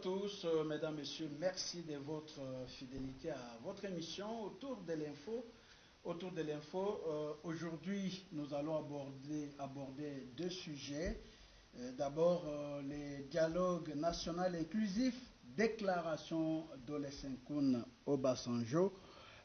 tous, mesdames, messieurs. Merci de votre fidélité à votre émission Autour de l'info. Autour de l'info, aujourd'hui, nous allons aborder deux sujets. D'abord, les dialogues national inclusif, déclaration d'Olusegun Obasanjo,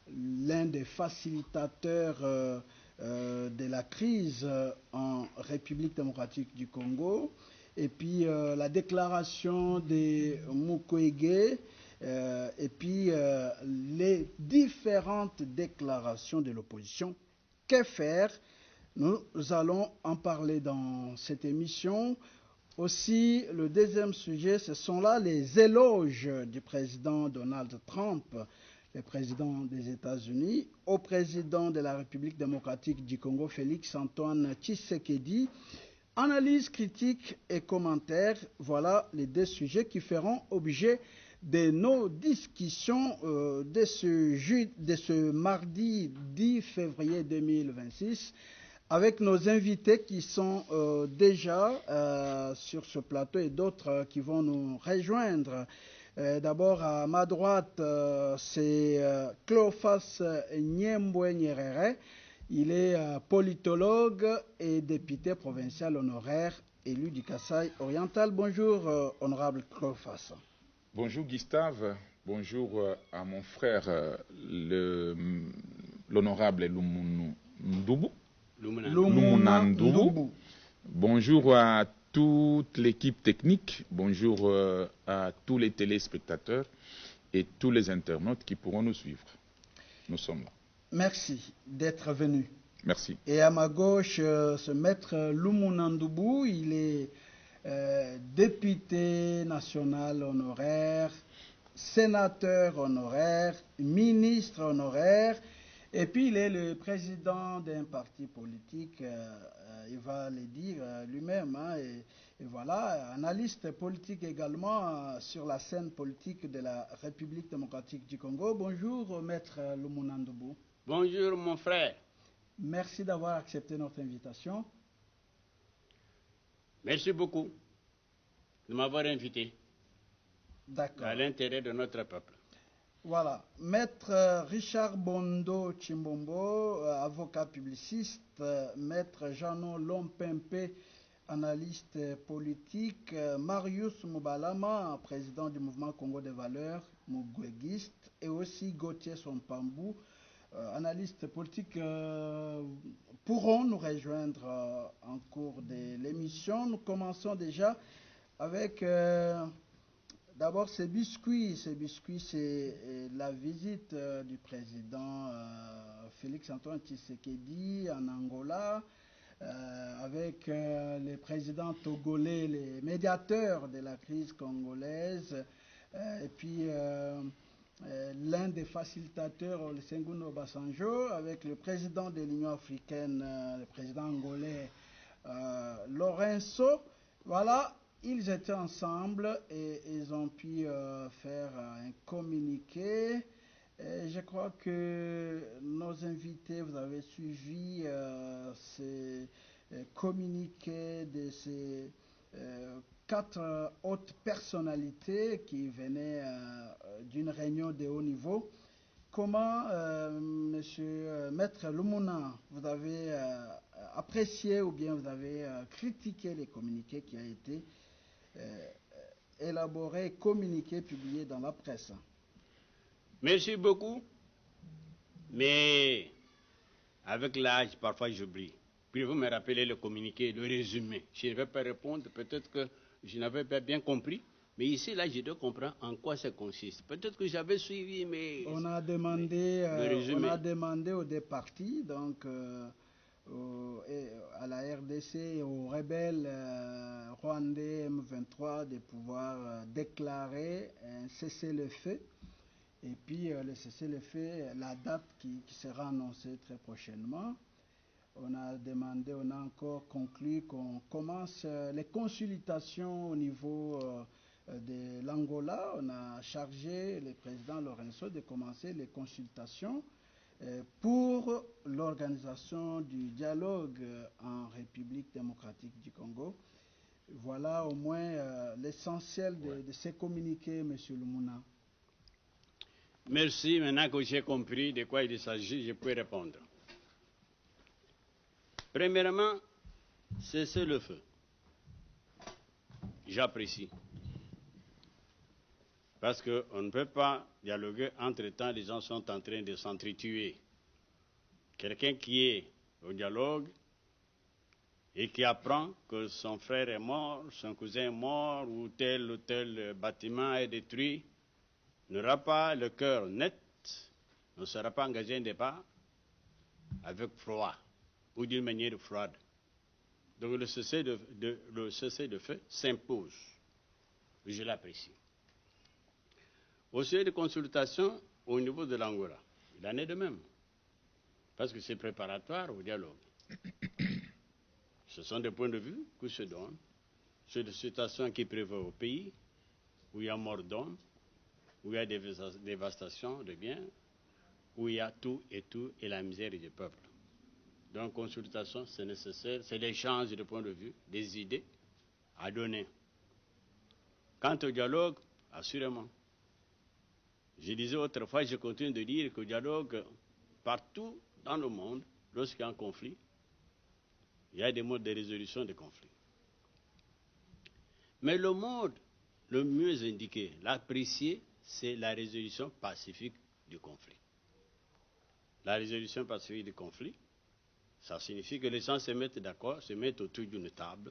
l'un des facilitateurs de la crise en République démocratique du Congo, et puis la déclaration de Mukwege, et puis les différentes déclarations de l'opposition. Que faire? Nous allons en parler dans cette émission. Aussi, le deuxième sujet, ce sont là les éloges du président Donald Trump, le président des États-Unis, au président de la République démocratique du Congo, Félix-Antoine Tshisekedi. Analyse, critique et commentaires, voilà les deux sujets qui feront objet de nos discussions de ce mardi 10 février 2026 avec nos invités qui sont déjà sur ce plateau et d'autres qui vont nous rejoindre. D'abord, à ma droite, c'est Cleophas Nyembwe Nyerere. Il est politologue et député provincial honoraire élu du Kasaï oriental. Bonjour, honorable Cleophas. Bonjour Gustave, bonjour à mon frère l'honorable Lumuna Ndoubou. Bonjour à toute l'équipe technique, bonjour à tous les téléspectateurs et tous les internautes qui pourront nous suivre. Nous sommes là. Merci d'être venu. Merci. Et à ma gauche, ce maître Lumuna Ndoubou, il est député national honoraire, sénateur honoraire, ministre honoraire, et puis il est le président d'un parti politique, il va le dire lui-même, hein, et voilà, analyste politique également sur la scène politique de la République démocratique du Congo. Bonjour, maître Lumuna Ndoubou. Bonjour, mon frère. Merci d'avoir accepté notre invitation. Merci beaucoup de m'avoir invité. D'accord. À l'intérêt de notre peuple. Voilà. Maître Richard Bondo Chimbombo, avocat publiciste. Maître Jeannot Lompempe, analyste politique. Marius Moubalama, président du mouvement Congo des valeurs, mougouéguiste. Et aussi Gauthier Sompambou, analystes politiques, pourront nous rejoindre en cours de l'émission. Nous commençons déjà avec d'abord ces biscuits. Ces biscuits, c'est la visite du président Félix-Antoine Tshisekedi en Angola, avec les présidents togolais, les médiateurs de la crise congolaise, et puis l'un des facilitateurs, Olusegun Obasanjo, avec le président de l'Union africaine, le président angolais Lourenço. Voilà, ils étaient ensemble et ils ont pu faire un communiqué. Et je crois que nos invités, vous avez suivi ces communiqués de ces quatre hautes personnalités qui venaient d'une réunion de haut niveau. Comment, monsieur Maître Lumuna, vous avez apprécié ou bien vous avez critiqué les communiqués qui ont été élaborés, communiqués, publiés dans la presse? Merci beaucoup, mais avec l'âge, parfois j'oublie. Puis vous me rappelez le communiqué, le résumé. Je ne vais pas répondre, peut-être que je n'avais pas bien compris. Mais ici, là, je dois comprendre en quoi ça consiste. Peut-être que j'avais suivi, mais... On a demandé aux deux partis, donc à la RDC et aux rebelles rwandais M23 de pouvoir déclarer un cessez-le-feu. Et puis le cessez-le-feu, la date qui sera annoncée très prochainement. On a demandé, on a encore conclu qu'on commence les consultations au niveau de l'Angola. On a chargé le président Lourenço de commencer les consultations pour l'organisation du dialogue en République démocratique du Congo. Voilà au moins l'essentiel de ces communiqués, M. Lumuna. Merci. Maintenant que j'ai compris de quoi il s'agit, je peux répondre. Premièrement, cessez le feu. J'apprécie. Parce qu'on ne peut pas dialoguer entre-temps, les gens sont en train de s'entretuer. Quelqu'un qui est au dialogue et qui apprend que son frère est mort, son cousin est mort, ou tel bâtiment est détruit, n'aura pas le cœur net, ne sera pas engagé un débat avec froid ou d'une manière froide. Donc le cessez de feu s'impose. Je l'apprécie. Au sujet de consultation au niveau de l'Angola, il en est de même. Parce que c'est préparatoire au dialogue. Ce sont des points de vue qui se donnent sur des situations qui prévoient au pays, où il y a mort d'hommes, où il y a des dévastations de biens, où il y a tout et la misère du peuple. Donc, consultation, c'est nécessaire, c'est l'échange de points de vue, des idées à donner. Quant au dialogue, assurément. Je disais autrefois, je continue de dire que le dialogue, partout dans le monde, lorsqu'il y a un conflit, il y a des modes de résolution des conflits. Mais le mode le mieux indiqué, l'apprécié, c'est la résolution pacifique du conflit. La résolution pacifique du conflit, ça signifie que les gens se mettent d'accord, se mettent autour d'une table,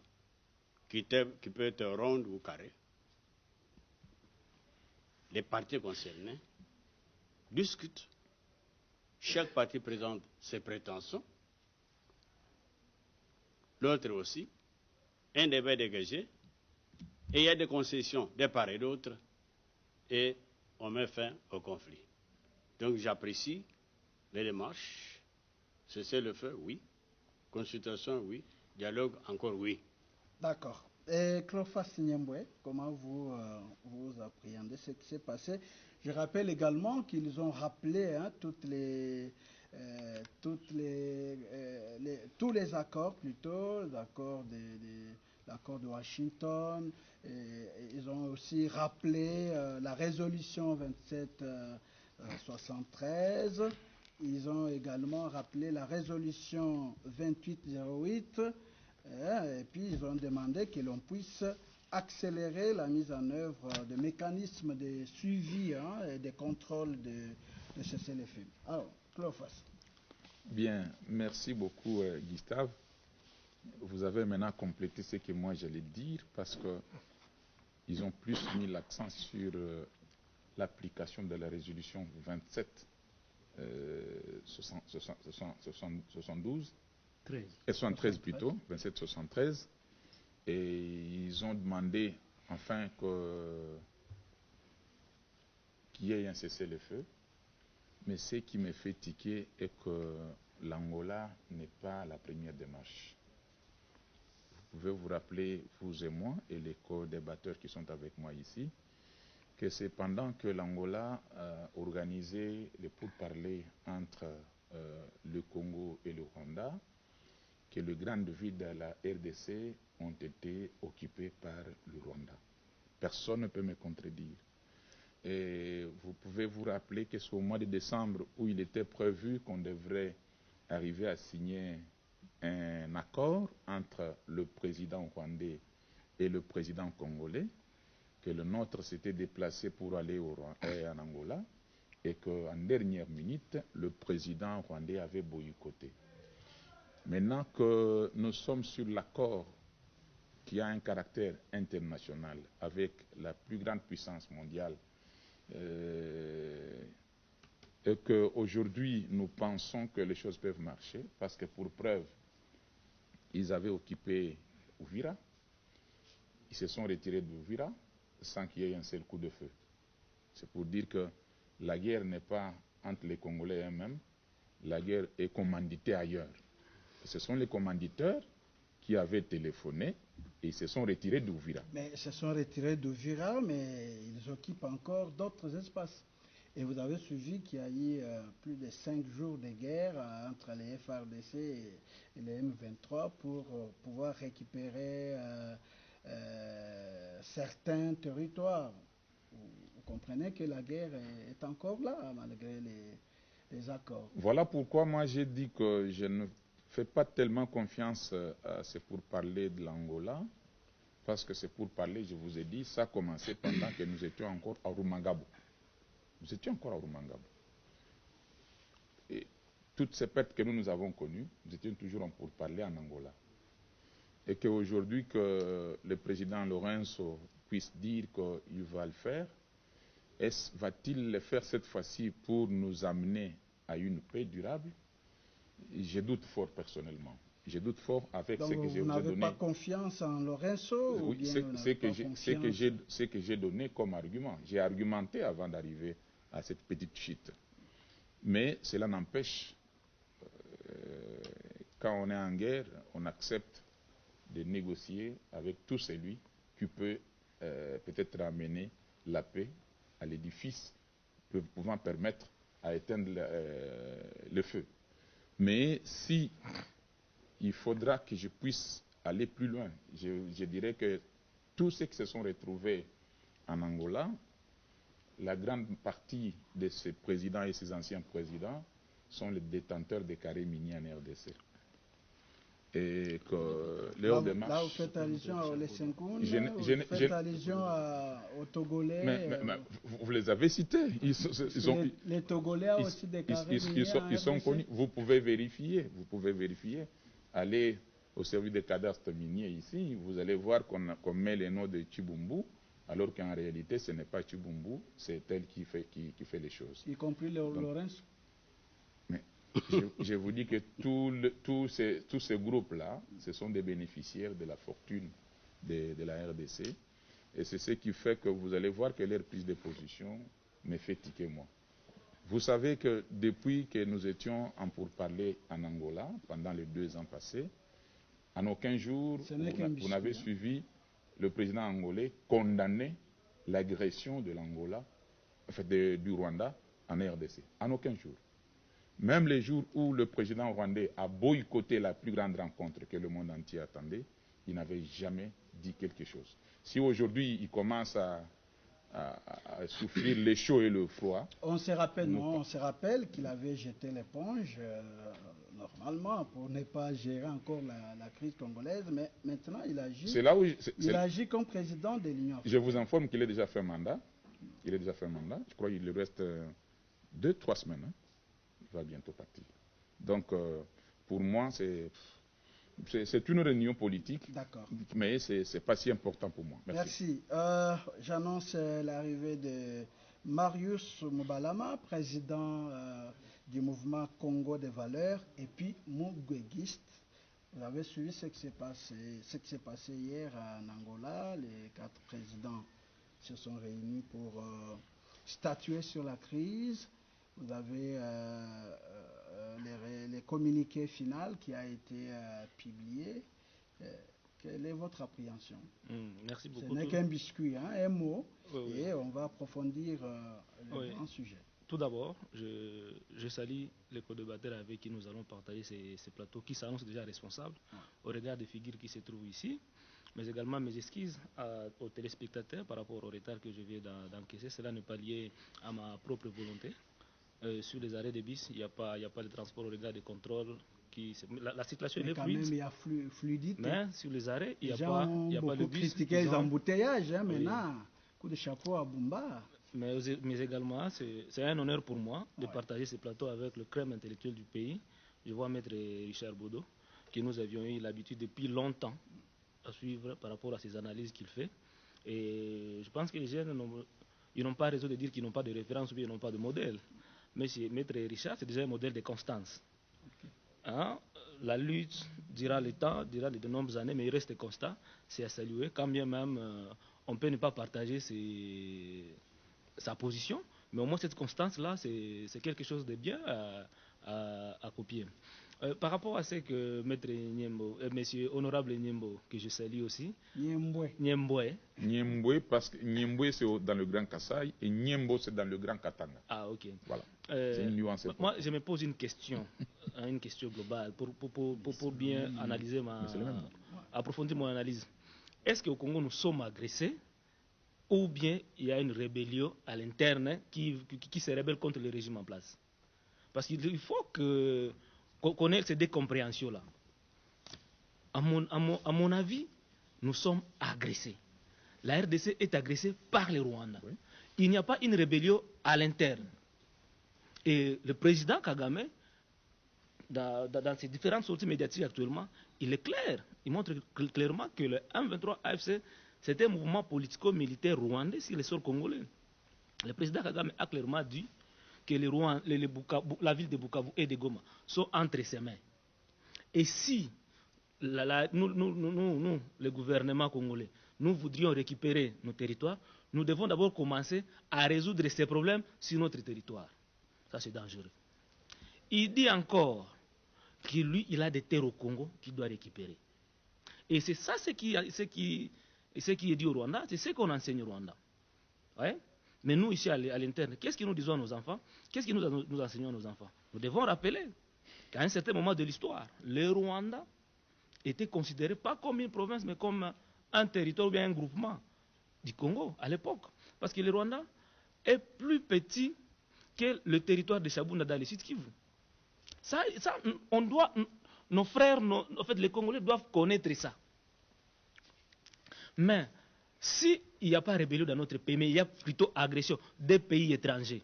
qui peut être ronde ou carrée. Les parties concernées discutent. Chaque partie présente ses prétentions. L'autre aussi. Un débat est dégagé. Et il y a des concessions de part et d'autre. Et on met fin au conflit. Donc j'apprécie les démarches. Cesser le feu, oui. Consultation, oui. Dialogue, encore oui. D'accord. Et Clopas Nyembwe, comment vous appréhendez ce qui s'est passé? Je rappelle également qu'ils ont rappelé tous les accords, plutôt, l'accord de Washington. Ils ont aussi rappelé la résolution 2773. Ils ont également rappelé la résolution 2808. Et puis ils ont demandé que l'on puisse accélérer la mise en œuvre de mécanismes de suivi et de contrôle de cessez-le-feu. Alors, Clopas. Bien, merci beaucoup Gustave. Vous avez maintenant complété ce que moi j'allais dire parce que ils ont plus mis l'accent sur l'application de la résolution 72 et 73 plutôt, 2773, et ils ont demandé enfin qu'il y ait un cessez-le-feu. Mais ce qui me fait tiquer est que l'Angola n'est pas la première démarche. Vous pouvez vous rappeler, vous et moi, et les co-débatteurs qui sont avec moi ici, que c'est pendant que l'Angola organisait les pourparlers entre le Congo et le Rwanda que les grandes villes de la RDC ont été occupées par le Rwanda. Personne ne peut me contredire. Et vous pouvez vous rappeler que c'est au mois de décembre où il était prévu qu'on devrait arriver à signer un accord entre le président rwandais et le président congolais, que le nôtre s'était déplacé pour aller en Angola, et qu'en dernière minute, le président rwandais avait boycotté. Maintenant que nous sommes sur l'accord qui a un caractère international avec la plus grande puissance mondiale, et qu'aujourd'hui nous pensons que les choses peuvent marcher, parce que pour preuve, ils avaient occupé Uvira, ils se sont retirés d'Uvira sans qu'il y ait un seul coup de feu. C'est pour dire que la guerre n'est pas entre les Congolais eux-mêmes, la guerre est commanditée ailleurs. Et ce sont les commanditeurs qui avaient téléphoné et ils se sont retirés d'Uvira. Mais ils se sont retirés d'Uvira, mais ils occupent encore d'autres espaces. Et vous avez suivi qu'il y a eu plus de 5 jours de guerre entre les FRDC et les M23 pour pouvoir récupérer certains territoires. Vous comprenez que la guerre est encore là, malgré les accords. Voilà pourquoi moi j'ai dit que je ne fais pas tellement confiance à ces pourparlers de l'Angola, parce que c'est pour parler, je vous ai dit, ça a commencé pendant que nous étions encore à Rumangabo. Nous étions encore à Rumangabo. Et toutes ces pertes que nous avons connues, nous étions toujours en pourparlers en Angola. Et qu'aujourd'hui, que le président Lorenzo puisse dire qu'il va le faire, va-t-il le faire cette fois-ci pour nous amener à une paix durable? Je doute fort personnellement. Je doute fort avec Donc ce que je vous ai donné. Vous n'avez pas confiance en Lorenzo? Oui, c'est que j'ai donné comme argument. J'ai argumenté avant d'arriver à cette petite chute. Mais cela n'empêche, quand on est en guerre, on accepte de négocier avec tout celui qui peut peut-être amener la paix à l'édifice, pouvant permettre à éteindre le feu. Mais si il faudra que je puisse aller plus loin, je dirais que tous ceux qui se sont retrouvés en Angola, la grande partie de ces présidents et ces anciens présidents sont les détenteurs des carrés miniers en RDC. Et que leur démarche... Là, vous faites allusion aux Lessenkouns, vous faites allusion aux Togolais. Mais vous les avez cités. Les Togolais ont aussi des carrés miniers ils sont connus. Vous pouvez vérifier. Allez au service des cadastres miniers ici, vous allez voir qu'on met les noms de Chibumbu, alors qu'en réalité, ce n'est pas Chibumbu, c'est elle qui fait les choses. Y compris Lorenzo. Mais je vous dis que tous ces groupes-là, ce sont des bénéficiaires de la fortune de la RDC. Et c'est ce qui fait que vous allez voir que leur prise de position me fait tiquer moi. Vous savez que depuis que nous étions en pourparlers en Angola, pendant les 2 ans passés, en aucun jour, vous n'avez suivi le président angolais condamner l'agression de l'Angola, enfin du Rwanda en RDC. En aucun jour. Même les jours où le président rwandais a boycotté la plus grande rencontre que le monde entier attendait, il n'avait jamais dit quelque chose. Si aujourd'hui il commence à souffrir les chauds et le froid... On se rappelle qu'il avait jeté l'éponge normalement pour ne pas gérer encore la crise congolaise, mais maintenant il agit comme président de l'Union africaine. Je vous informe qu'il a déjà fait un mandat. Je crois qu'il lui reste 2-3 semaines. Hein. Il va bientôt partir. Donc, pour moi, c'est une réunion politique, mais ce n'est pas si important pour moi. Merci. J'annonce l'arrivée de Marius Moubalama, président du mouvement Congo des valeurs, et puis Mugwegiste. Vous avez suivi ce qui s'est passé hier en Angola. Les 4 présidents se sont réunis pour statuer sur la crise. Vous avez les communiqués final qui a été publié. Quelle est votre appréhension? Merci beaucoup. Ce n'est qu'un biscuit, hein, un mot, et on va approfondir le grand sujet. Tout d'abord, je salue les co-débatteurs avec qui nous allons partager ces plateaux, qui s'annoncent déjà responsables au regard des figures qui se trouvent ici, mais également mes excuses aux téléspectateurs par rapport au retard que je viens d'encaisser. Cela n'est pas lié à ma propre volonté. Sur les arrêts de bus, il n'y a pas de transport au regard des contrôles. La situation est fluide. Même il y a fluidité. Mais sur les arrêts, il n'y a pas de bus. Critiquer les embouteillages, hein, maintenant. Coup de chapeau à Bumba. Mais également, c'est un honneur pour moi de partager ce plateau avec le crème intellectuel du pays. Je vois Maître Richard Bodo, que nous avions eu l'habitude depuis longtemps à suivre par rapport à ces analyses qu'il fait. Et je pense que les jeunes n'ont pas raison de dire qu'ils n'ont pas de référence ou bien ils n'ont pas de modèle. Mais Maître Richard, c'est déjà un modèle de constance. Hein? La lutte durant le temps, durant de nombreuses années, mais il reste constant. C'est à saluer, quand bien même on peut ne pas partager sa position, mais au moins cette constance-là, c'est quelque chose de bien à copier. Par rapport à ce que Maître Niembo, Monsieur Honorable Niembo, que je salue aussi. Niembwe, parce que Niembwe c'est dans le Grand Kasaï et Niembo c'est dans le Grand Katanga. Ah, ok. Voilà. C'est une nuance. Moi, je me pose une question, une question globale, pour bien analyser approfondir mon analyse. est-ce qu'au Congo nous sommes agressés ou bien il y a une rébellion à l'interne qui se rébelle contre le régime en place? Parce qu'il faut qu'on ait ces décompréhensions-là. À mon avis, nous sommes agressés. La RDC est agressée par les Rwandais. Oui. Il n'y a pas une rébellion à l'interne. Et le président Kagame, dans ses différentes sorties médiatiques actuellement, il est clair. Il montre clairement que le M23 AFC, c'est un mouvement politico-militaire rwandais sur le sol congolais. Le président Kagame a clairement dit que la ville de Bukavu et de Goma sont entre ses mains. Et si nous, le gouvernement congolais, nous voudrions récupérer nos territoires, nous devons d'abord commencer à résoudre ces problèmes sur notre territoire. Ça, c'est dangereux. Il dit encore que lui, il a des terres au Congo qu'il doit récupérer. Et c'est ça ce qui est dit au Rwanda, c'est ce qu'on enseigne au Rwanda. Ouais? Mais nous, ici, à l'interne, qu'est-ce que nous disons à nos enfants? Qu'est-ce que nous enseignons à nos enfants? Nous devons rappeler qu'à un certain moment de l'histoire, le Rwanda était considéré pas comme une province, mais comme un territoire ou bien un groupement du Congo à l'époque. Parce que le Rwanda est plus petit que le territoire de Shabunda dans le sud Kivu. Ça, on doit, nos frères, en fait, les Congolais doivent connaître ça. Mais s'il n'y a pas rébellion dans notre pays, mais il y a plutôt agression des pays étrangers,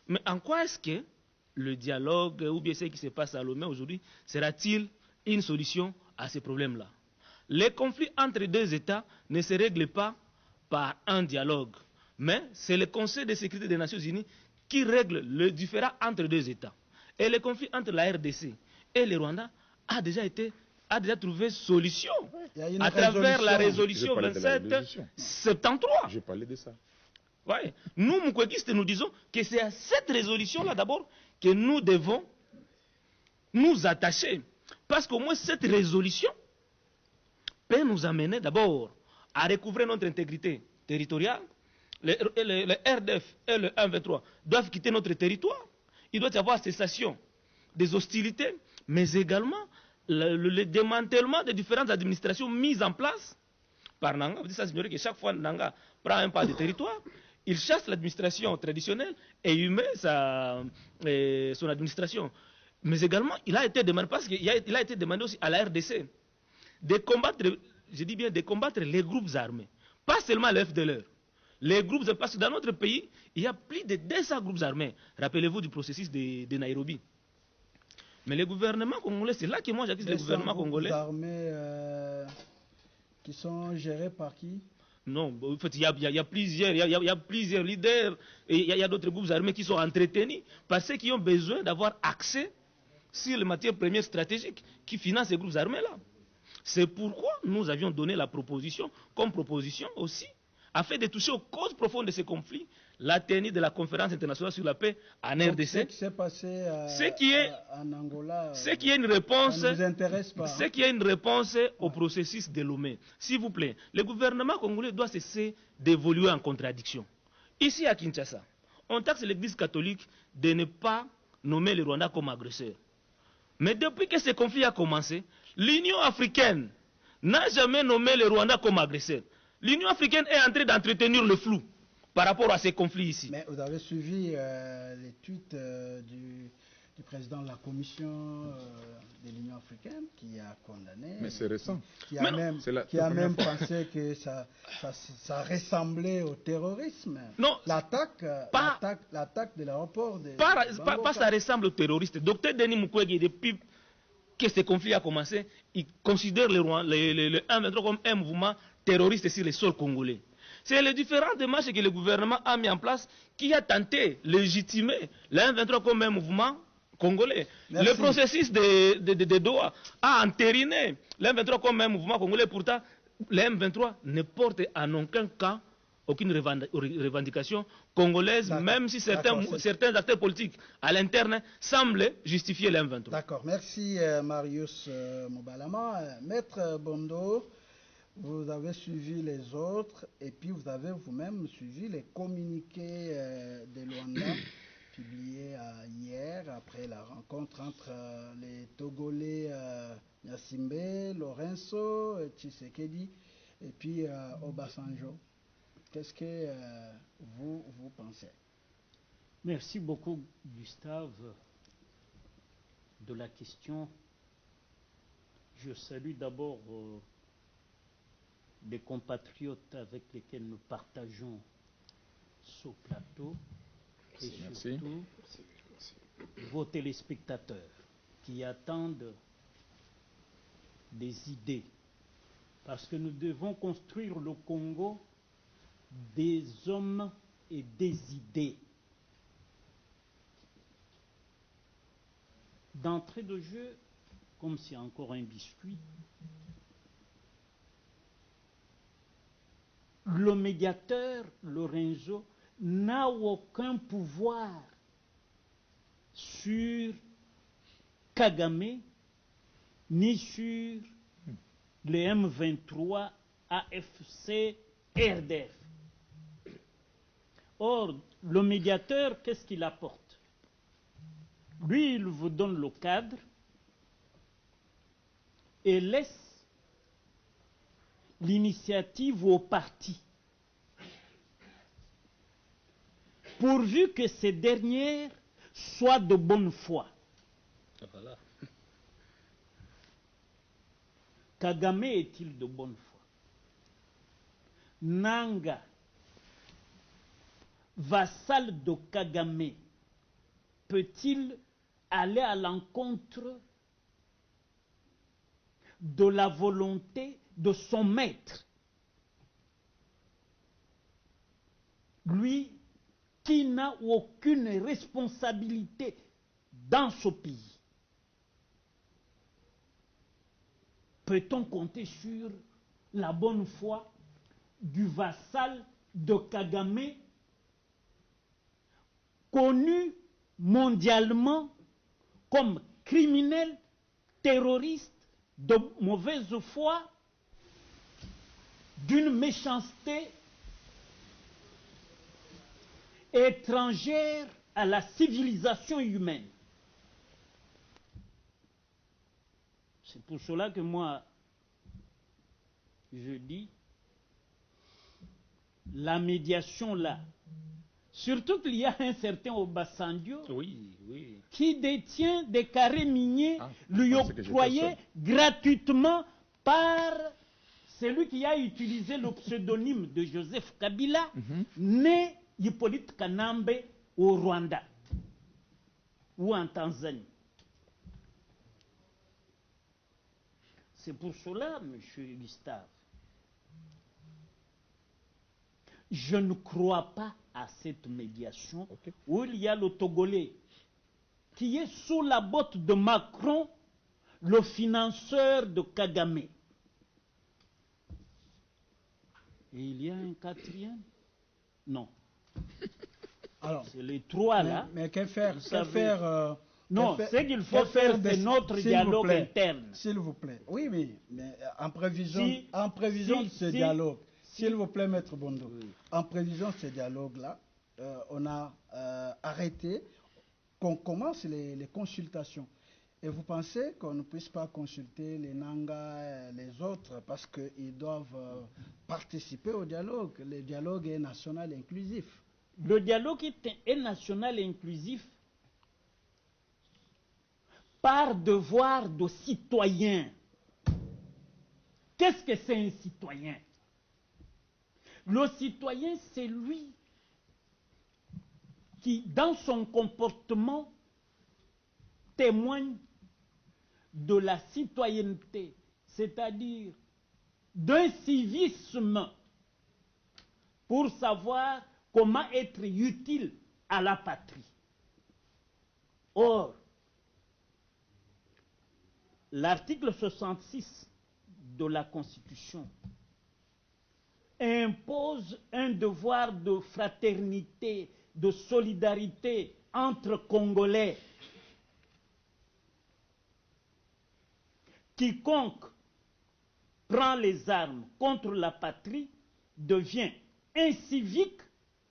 mais en quoi est-ce que le dialogue ou bien ce qui se passe à Lomé aujourd'hui sera-t-il une solution à ces problèmes-là? Les conflits entre deux États ne se règlent pas par un dialogue, mais c'est le Conseil de sécurité des Nations Unies qui règle le différend entre deux États. Et le conflit entre la RDC et le Rwanda a déjà trouvé solution à travers la résolution 2773. Je parlais de ça. Ouais. Nous, Moukwekistes, nous disons que c'est à cette résolution-là d'abord que nous devons nous attacher. Parce qu'au moins cette résolution peut nous amener d'abord à recouvrir notre intégrité territoriale. Le RDF et le M23 doivent quitter notre territoire. Il doit y avoir cessation des hostilités, mais également le démantèlement des différentes administrations mises en place par Nanga. Vous dites ça, signorer que chaque fois Nanga prend un pas de territoire, il chasse l'administration traditionnelle et il met son administration. Mais également, il a été demandé, parce qu'il a été demandé aussi à la RDC de combattre, je dis bien, de combattre les groupes armés. Pas seulement le FDLR. Les groupes, parce que dans notre pays, il y a plus de 200 groupes armés. Rappelez-vous du processus de Nairobi. Mais les gouvernements congolais, c'est là que moi j'accuse les gouvernements congolais. Les groupes armés qui sont gérés par qui? Non, en fait, il y a plusieurs leaders, et il y a d'autres groupes armés qui sont entretenus par ceux qui ont besoin d'avoir accès sur les matières premières stratégiques qui financent ces groupes armés-là. C'est pourquoi nous avions donné la proposition, comme proposition aussi, afin de toucher aux causes profondes de ces conflits, la tenue de la conférence internationale sur la paix en RDC. Ce qui s'est passé en Angola, ce qui est une réponse, ça ne vous intéresse pas. Ce qui est une réponse au processus de Lomé. S'il vous plaît, le gouvernement congolais doit cesser d'évoluer en contradiction. Ici à Kinshasa, on taxe l'église catholique de ne pas nommer le Rwanda comme agresseur. Mais depuis que ce conflit a commencé, l'Union africaine n'a jamais nommé le Rwanda comme agresseur. L'Union africaine est en train d'entretenir le flou par rapport à ces conflits ici. Mais vous avez suivi les tweets du président de la commission de l'Union africaine qui a condamné. Mais c'est récent. Qui a même pensé que ça ressemblait au terrorisme. Non. L'attaque de l'aéroport de pas ça ressemble au terroriste. Docteur Denis Mukwege, depuis que ce conflit a commencé, il considère le M23 comme un mouvement terroriste sur le sol congolais. C'est les différentes démarches que le gouvernement a mis en place qui a tenté de légitimer le M23 comme un mouvement congolais. Merci. Le processus de Doha a entériné le M23 comme un mouvement congolais. Pourtant, le M23 ne porte en aucun cas aucune revendication congolaise, même si certains acteurs politiques à l'interne semblent justifier le M23. D'accord, merci Marius Mobalama. Maître Bondo, vous avez suivi les autres et puis vous avez vous-même suivi les communiqués de Luanda publiés hier après la rencontre entre les Togolais Nyasimbe, Lorenz Lorenzo, Tshisekedi et puis Obasanjo. Qu'est-ce que vous pensez? Merci beaucoup, Gustave, de la question. Je salue d'abord des compatriotes avec lesquels nous partageons ce plateau et surtout vos téléspectateurs qui attendent des idées. Parce que nous devons construire le Congo des hommes et des idées. D'entrée de jeu, comme c'est encore un biscuit, le médiateur, Lorenzo, n'a aucun pouvoir sur Kagame, ni sur les M23, AFC, RDF. Or, le médiateur, qu'est-ce qu'il apporte? Lui, il vous donne le cadre et laisse l'initiative au parti, pourvu que ces dernières soient de bonne foi. Voilà. Kagame est-il de bonne foi? Nanga, vassal de Kagame, peut-il aller à l'encontre de la volonté de son maître? Lui qui n'a aucune responsabilité dans ce pays. Peut-on compter sur la bonne foi du vassal de Kagame, connu mondialement comme criminel, terroriste, de mauvaise foi, d'une méchanceté étrangère à la civilisation humaine? C'est pour cela que moi, je dis, la médiation là, surtout qu'il y a un certain Obasanjo qui détient des carrés miniers lui octroyés gratuitement par celui qui a utilisé le pseudonyme de Joseph Kabila, né Hippolyte Kanambe au Rwanda ou en Tanzanie. C'est pour cela, M. Gustave, je ne crois pas à cette médiation où il y a le Togolais qui est sous la botte de Macron, le financeur de Kagame. Et il y a un quatrième? Non. Alors, c'est les trois là. Mais que faire? Non, ce qu'il faut faire, c'est notre dialogue interne. S'il vous plaît. Oui, mais en prévision de ce dialogue, s'il vous plaît, Maître Bondo, en prévision de ce dialogue-là, on a arrêté qu'on commence les consultations. Et vous pensez qu'on ne puisse pas consulter les Nanga, les autres, parce qu'ils doivent participer au dialogue. Le dialogue est national et inclusif. Le dialogue est national et inclusif par devoir de citoyen. Qu'est-ce que c'est un citoyen? Le citoyen, c'est lui qui, dans son comportement, témoigne de la citoyenneté, c'est-à-dire d'un civisme pour savoir comment être utile à la patrie. Or, l'article 66 de la Constitution impose un devoir de fraternité, de solidarité entre Congolais. Quiconque prend les armes contre la patrie devient incivique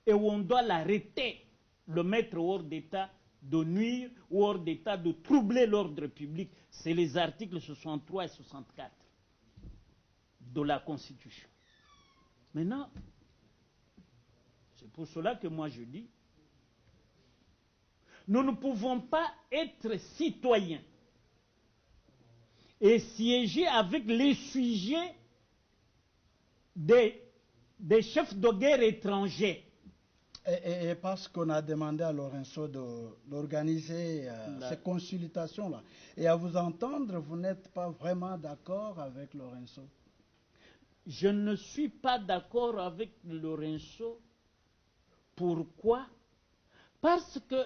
et on doit l'arrêter, le mettre hors d'état de nuire ou hors d'état de troubler l'ordre public. C'est les articles 63 et 64. de la Constitution. Maintenant, c'est pour cela que moi je dis, nous ne pouvons pas être citoyens et siéger avec les sujets des chefs de guerre étrangers. Et parce qu'on a demandé à Lorenzo d'organiser ces consultations-là. Et à vous entendre, vous n'êtes pas vraiment d'accord avec Lorenzo? Je ne suis pas d'accord avec Lorenzo. Pourquoi? Parce que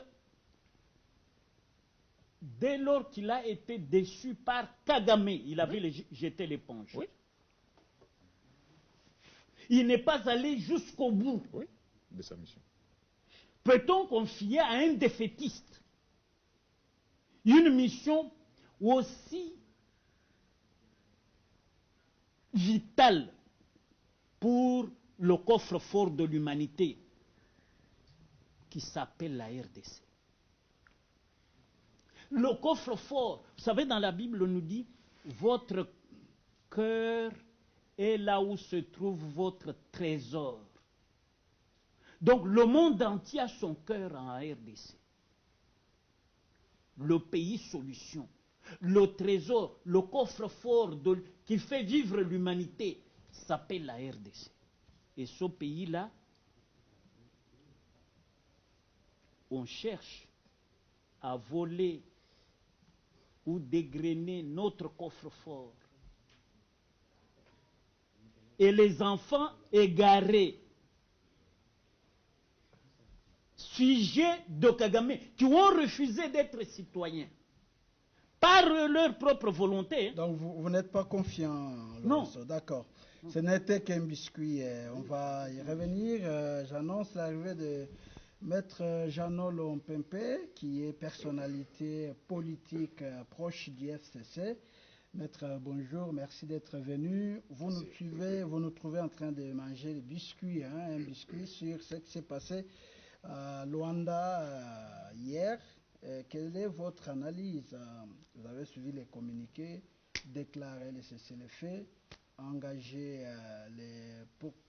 dès lors qu'il a été déçu par Kagame, il avait jeté l'éponge. Oui. Il n'est pas allé jusqu'au bout de sa mission. Peut-on confier à un défaitiste une mission aussi vitale pour le coffre-fort de l'humanité qui s'appelle la RDC? Le coffre-fort, vous savez, dans la Bible, on nous dit votre cœur est là où se trouve votre trésor. Donc le monde entier a son cœur en RDC. Le pays solution, le trésor, le coffre-fort qui fait vivre l'humanité s'appelle la RDC. Et ce pays-là, on cherche à voler ou dégrainer notre coffre-fort. Et les enfants égarés, sujets de Kagame, qui ont refusé d'être citoyens, par leur propre volonté. Donc vous n'êtes pas confiant, Lorenzo? Non. D'accord. Ce n'était qu'un biscuit. On va y revenir. J'annonce l'arrivée de Maître Jeannot Lompempe, qui est personnalité politique proche du FCC. Maître, bonjour, merci d'être venu. Vous nous trouvez en train de manger des biscuits, un biscuit sur ce qui s'est passé à Luanda hier. Quelle est votre analyse? Vous avez suivi les communiqués, déclaré les cessez-le-feu, engagé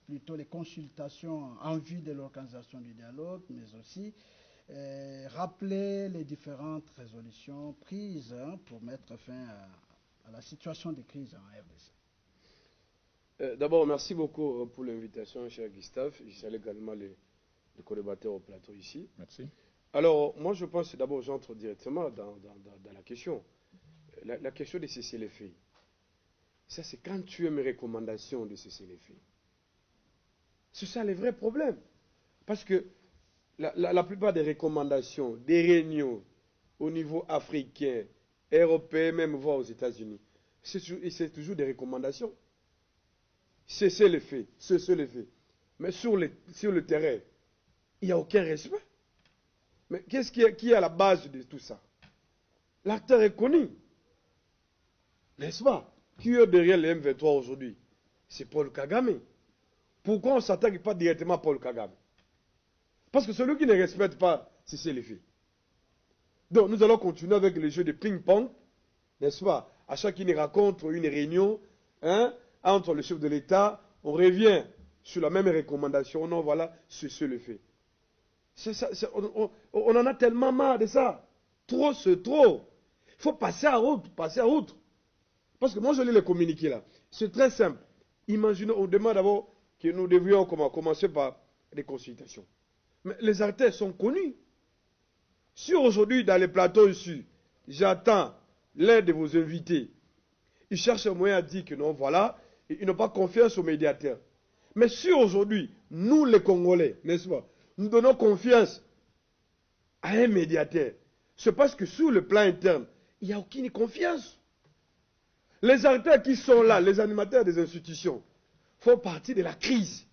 plutôt les consultations en vue de l'organisation du dialogue, mais aussi rappeler les différentes résolutions prises pour mettre fin à la situation de crise en RDC. D'abord, merci beaucoup pour l'invitation, cher Gustave. Je salue également les co-débatteurs au plateau ici. Merci. Alors, moi, je pense d'abord, j'entre directement dans la question. La question de cessez-le-feu. Ça, c'est quand tu as mes recommandations de cessez-le-feu. C'est ça le vrai problème. Parce que la plupart des recommandations, des réunions au niveau africain, européen, même voire aux États-Unis, c'est toujours des recommandations. Cessez-le-feu, cessez-le-feu. Mais sur le terrain, il n'y a aucun respect. Mais qu'est-ce qui est à la base de tout ça? L'acteur est connu. N'est-ce pas? Qui est derrière les M23 aujourd'hui? C'est Paul Kagame. Pourquoi on ne s'attaque pas directement à Paul Kagame? Parce que celui qui ne respecte pas, c'est les faits. Donc nous allons continuer avec le jeu de ping-pong, n'est-ce pas? À chaque rencontre, une réunion, entre le chef de l'État, on revient sur la même recommandation. Non, voilà, c'est le fait. On en a tellement marre de ça. Trop, c'est trop. Il faut passer à autre, Parce que moi, je lis les communiqués là. C'est très simple. Imaginez, on demande d'abord que nous devrions commencer par des consultations. Mais les artères sont connus. Si aujourd'hui, dans les plateaux ici, j'attends l'un de vos invités, ils cherchent un moyen à dire que non, voilà, ils n'ont pas confiance aux médiateurs. Mais si aujourd'hui, nous les Congolais, n'est-ce pas, nous donnons confiance à un médiateur, c'est parce que sur le plan interne, il n'y a aucune confiance. Les acteurs qui sont là, les animateurs des institutions, font partie de la crise.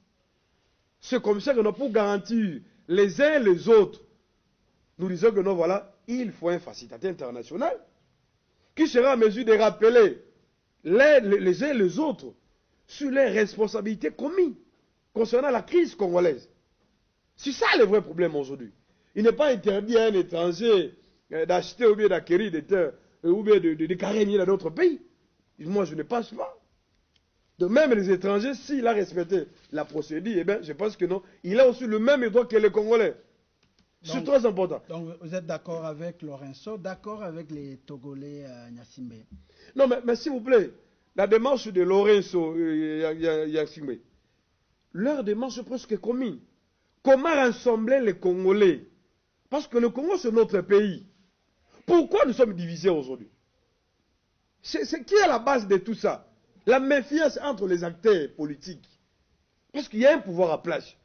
C'est comme ça que nous pouvons garantir les uns et les autres. Nous disons que non, voilà, il faut un facilitateur international qui sera en mesure de rappeler les uns et les autres sur les responsabilités commises concernant la crise congolaise. C'est ça le vrai problème aujourd'hui. Il n'est pas interdit à un étranger d'acheter ou bien d'acquérir des terres ou bien de carrer dans d'autres pays. Moi, je ne pense pas. Donc même les étrangers, s'il a respecté la procédure, eh bien, je pense que non, il a aussi le même droit que les Congolais. C'est très important. Donc vous êtes d'accord avec Lorenzo, d'accord avec les Togolais Nyasimbe? Non, mais s'il vous plaît, la démarche de Lorenzo Nyasimbe, leur démarche est presque commune. Comment rassembler les Congolais? Parce que le Congo, c'est notre pays. Pourquoi nous sommes divisés aujourd'hui? C'est qui est à la base de tout ça? La méfiance entre les acteurs politiques. Parce qu'il y a un pouvoir à place.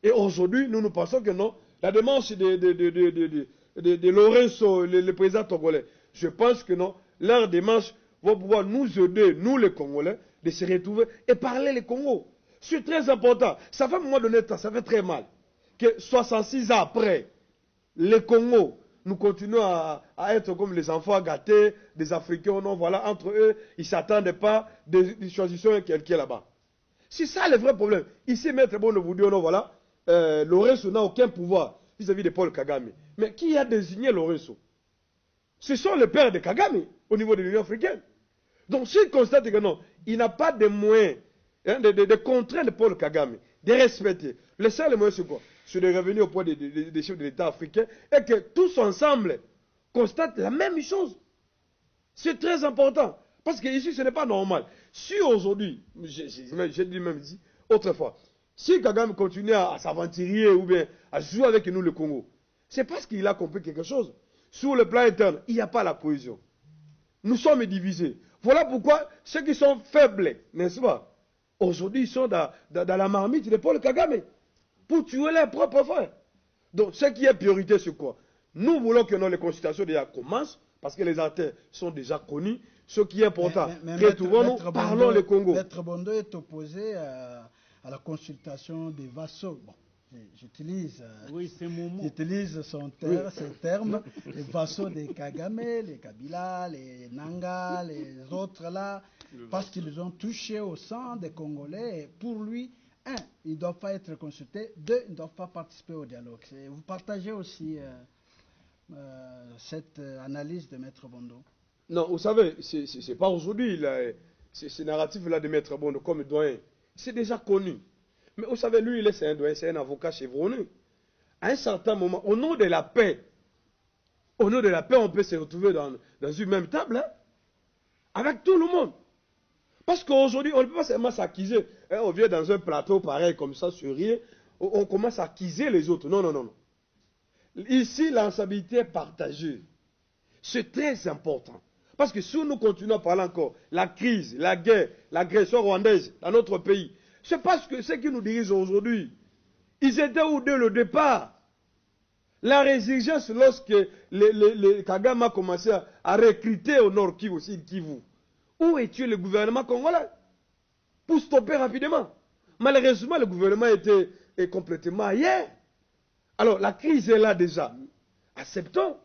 Et aujourd'hui, nous pensons que non. La démarche de Lorenzo, le président togolais, je pense que non. Leur démarche va pouvoir nous aider, nous les Congolais, de se retrouver et parler le Congo. C'est très important. Ça fait à un moment donné, ça fait très mal. Que 66 ans après, le Congo, nous continuons à être comme les enfants gâtés des Africains. Non, voilà, entre eux, ils ne s'attendaient pas des choisissons quelqu'un là-bas. C'est ça le vrai problème. Ici, Maître Bondo vous dit, non, voilà, Lorenzo n'a aucun pouvoir vis-à-vis de Paul Kagame. Mais qui a désigné Lorenzo? Ce sont les pères de Kagame au niveau de l'Union africaine. Donc, s'il constate que non, il n'a pas de moyens de contraindre Paul Kagame, de respecter. Le seul moyen, c'est quoi? C'est de revenir au point des chefs de l'État africain et que tous ensemble constatent la même chose. C'est très important. Parce que ici, ce n'est pas normal. Si aujourd'hui, j'ai dit même ici, autrefois, si Kagame continue à s'aventurer ou bien à jouer avec nous le Congo, c'est parce qu'il a compris quelque chose. Sur le plan interne, il n'y a pas la cohésion. Nous sommes divisés. Voilà pourquoi ceux qui sont faibles, n'est-ce pas, aujourd'hui, ils sont dans la marmite de Paul Kagame pour tuer leurs propres frères. Donc, ce qui est priorité, c'est quoi? Nous voulons que les consultations déjà commencent, parce que les acteurs sont déjà connus. Ce qui est important, retrouvons-nous, parlons le Congo. Maître Bondo est opposé à la consultation des vassaux. Bon, j'utilise son terme, les vassaux des Kagame, les Kabila, les Nanga, les autres là, parce qu'ils ont touché au sang des Congolais. Et pour lui, un, ils ne doivent pas être consultés, deux, ils ne doivent pas participer au dialogue. Vous partagez aussi cette analyse de Maître Bondo? Non, vous savez, ce n'est pas aujourd'hui, ce narratif-là de Maître Bondo comme doyen. C'est déjà connu. Mais vous savez, lui, c'est un doyen, c'est un avocat chevronné. À un certain moment, au nom de la paix, on peut se retrouver dans une même table, hein, avec tout le monde. Parce qu'aujourd'hui, on ne peut pas seulement s'accuser. Hein, on vient dans un plateau pareil, comme ça, sourire, on commence à accuser les autres. Non, non, non, non. Ici, l'ensemblabilité est partagée. C'est très important. Parce que si nous continuons à parler encore, la crise, la guerre, l'agression rwandaise dans notre pays, c'est parce que ceux qui nous dirigent aujourd'hui, ils étaient où dès le départ? La résilience, lorsque Kagame a commencé à recruter au Nord Kivu, aussi Kivu, où est-il le gouvernement congolais? Pour stopper rapidement. Malheureusement, le gouvernement est complètement ailleurs. Alors, la crise est là déjà. Acceptons.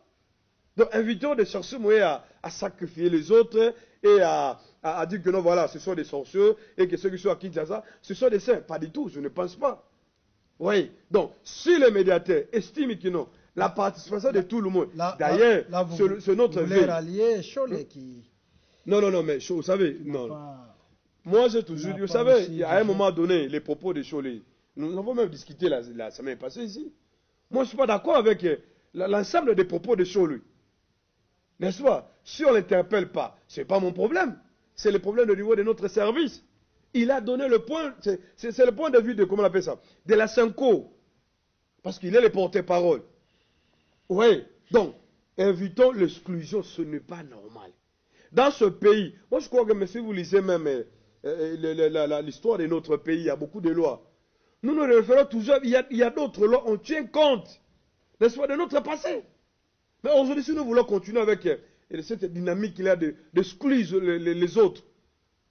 Donc, invitons de chercher moyen à sacrifier les autres et à dire que non, voilà, ce sont des sorciers et que ceux qui sont à Kinshasa, ce sont des saints. Pas du tout, je ne pense pas. Oui. Donc, si les médiateurs estiment que non, la participation de tout le monde, d'ailleurs, c'est notre vie. Vous voulez rallier Cholet qui... Non, non, non, mais vous savez, non. Moi, j'ai toujours dit, vous savez, à un moment donné, les propos de Cholet, nous avons même discuté la semaine passée ici. Moi, je ne suis pas d'accord avec l'ensemble des propos de Cholet. N'est-ce pas? Si on ne l'interpelle pas, ce n'est pas mon problème. C'est le problème au niveau de notre service. Il a donné le point, c'est le point de vue de, comment on appelle ça, de la Senko. Parce qu'il est le porte-parole. Oui, donc, invitons l'exclusion, ce n'est pas normal. Dans ce pays, moi je crois que si vous lisez même l'histoire de notre pays, il y a beaucoup de lois. Nous nous référons toujours, il y a d'autres lois, on tient compte, n'est-ce pas, de notre passé. Mais aujourd'hui, si nous voulons continuer avec cette dynamique qu'il y a d'exclure les autres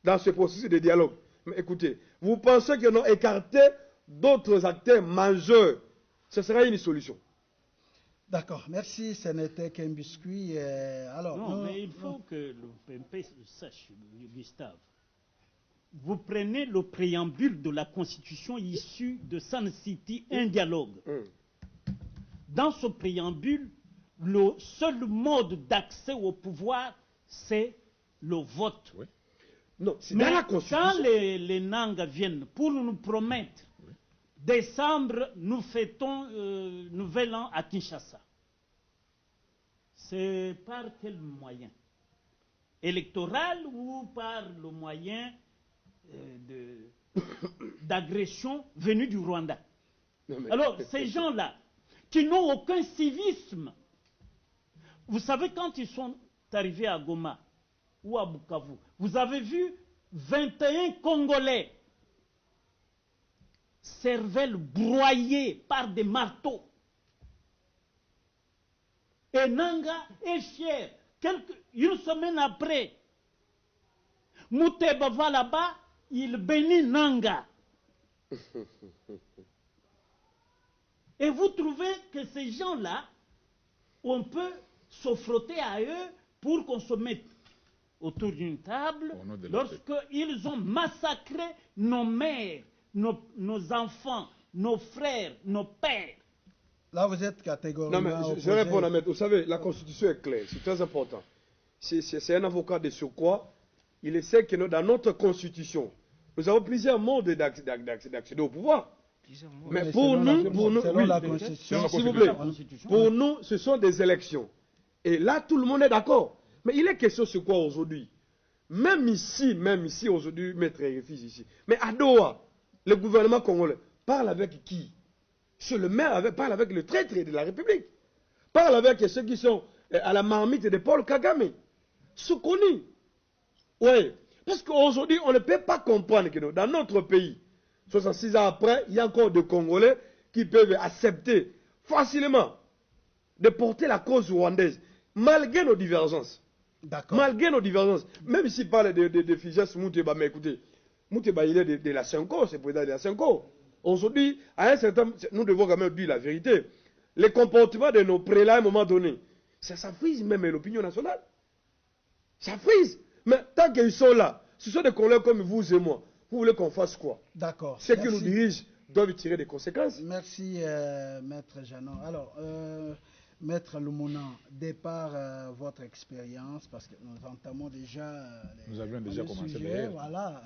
dans ce processus de dialogue, mais écoutez, vous pensez que nous écarter d'autres acteurs majeurs, ce serait une solution? D'accord, merci, ce n'était qu'un biscuit. Alors, non, mais il faut que le PMP sache, Gustave. Vous prenez le préambule de la Constitution issue de Sun City, un dialogue. Dans ce préambule, le seul mode d'accès au pouvoir, c'est le vote. Oui. Non, c'est Mais dans la Constitution. quand les Nanga viennent pour nous promettre, décembre, nous fêtons Nouvel An à Kinshasa. C'est par quel moyen? Électoral ou par le moyen d'agression venue du Rwanda? Alors, ces gens-là, qui n'ont aucun civisme, vous savez, quand ils sont arrivés à Goma ou à Bukavu, vous avez vu 21 Congolais, cervelles broyées par des marteaux. Et Nanga est fier. Une semaine après, Mouteba va là-bas, il bénit Nanga. Et vous trouvez que ces gens-là, on peut se frotter à eux pour qu'on se mette autour d'une table lorsqu'ils ont massacré nos mères, nos enfants, nos frères, nos pères. Là, vous êtes catégoriquement. Non, mais je réponds à Maître. Vous savez, la Constitution est claire, c'est très important. C'est un avocat de surcroît. Il sait que dans notre Constitution, nous avons plusieurs modes d'accéder au pouvoir. Mais pour nous, selon la Constitution, s'il vous plaît, pour nous, ce sont des élections. Et là, tout le monde est d'accord. Mais il est question sur quoi aujourd'hui? Même ici aujourd'hui, Maître Refuse ici. Mais à Doha, le gouvernement congolais parle avec qui? Le maire parle avec le traître de la République. Parle avec ceux qui sont à la marmite de Paul Kagame. Soukoni. Oui. Parce qu'aujourd'hui, on ne peut pas comprendre que dans notre pays, 66 ans après, il y a encore des Congolais qui peuvent accepter facilement de porter la cause rwandaise, malgré nos divergences. D'accord. Malgré nos divergences. Même s'il parle de Figes Mouteba, mais écoutez, Mouteba, il est de la Senko, c'est président de la Senko. Aujourd'hui, à un certain nous devons quand même dire la vérité. Les comportements de nos prélats à un moment donné, ça frise même l'opinion nationale. Ça frise. Mais tant qu'ils sont là, ce sont des collègues comme vous et moi. Vous voulez qu'on fasse quoi? D'accord. Ceux qui nous dirigent doivent tirer des conséquences. Merci, Maître Janon. Alors, Maître Lumuna, départ votre expérience, parce que nous entamons déjà nous avions déjà commencé voilà.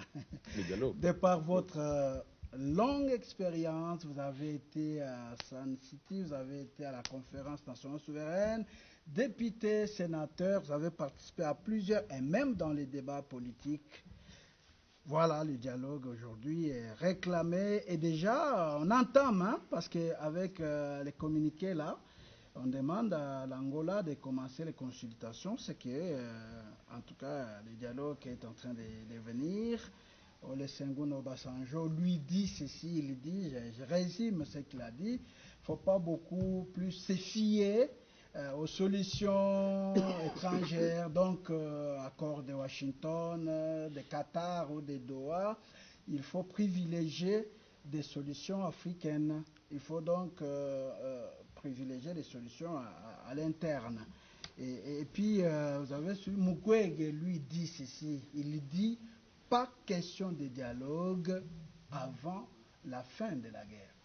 le dialogue. Départ votre longue expérience, vous avez été à Sun City, vous avez été à la conférence nationale souveraine, député, sénateur, vous avez participé à plusieurs, et même dans les débats politiques. Voilà, le dialogue aujourd'hui est réclamé, et déjà on entame, hein, parce qu'avec les communiqués là, on demande à l'Angola de commencer les consultations, ce que, en tout cas, le dialogue est en train de venir. Olusegun Obasanjo lui dit ceci, il dit, je résume ce qu'il a dit, il ne faut pas beaucoup plus se fier aux solutions étrangères, donc accord de Washington, de Qatar ou de Doha. Il faut privilégier des solutions africaines. Il faut donc privilégier des solutions à l'interne. Et puis, vous avez su, Mukwege lui dit ceci, il dit pas question de dialogue avant la fin de la guerre.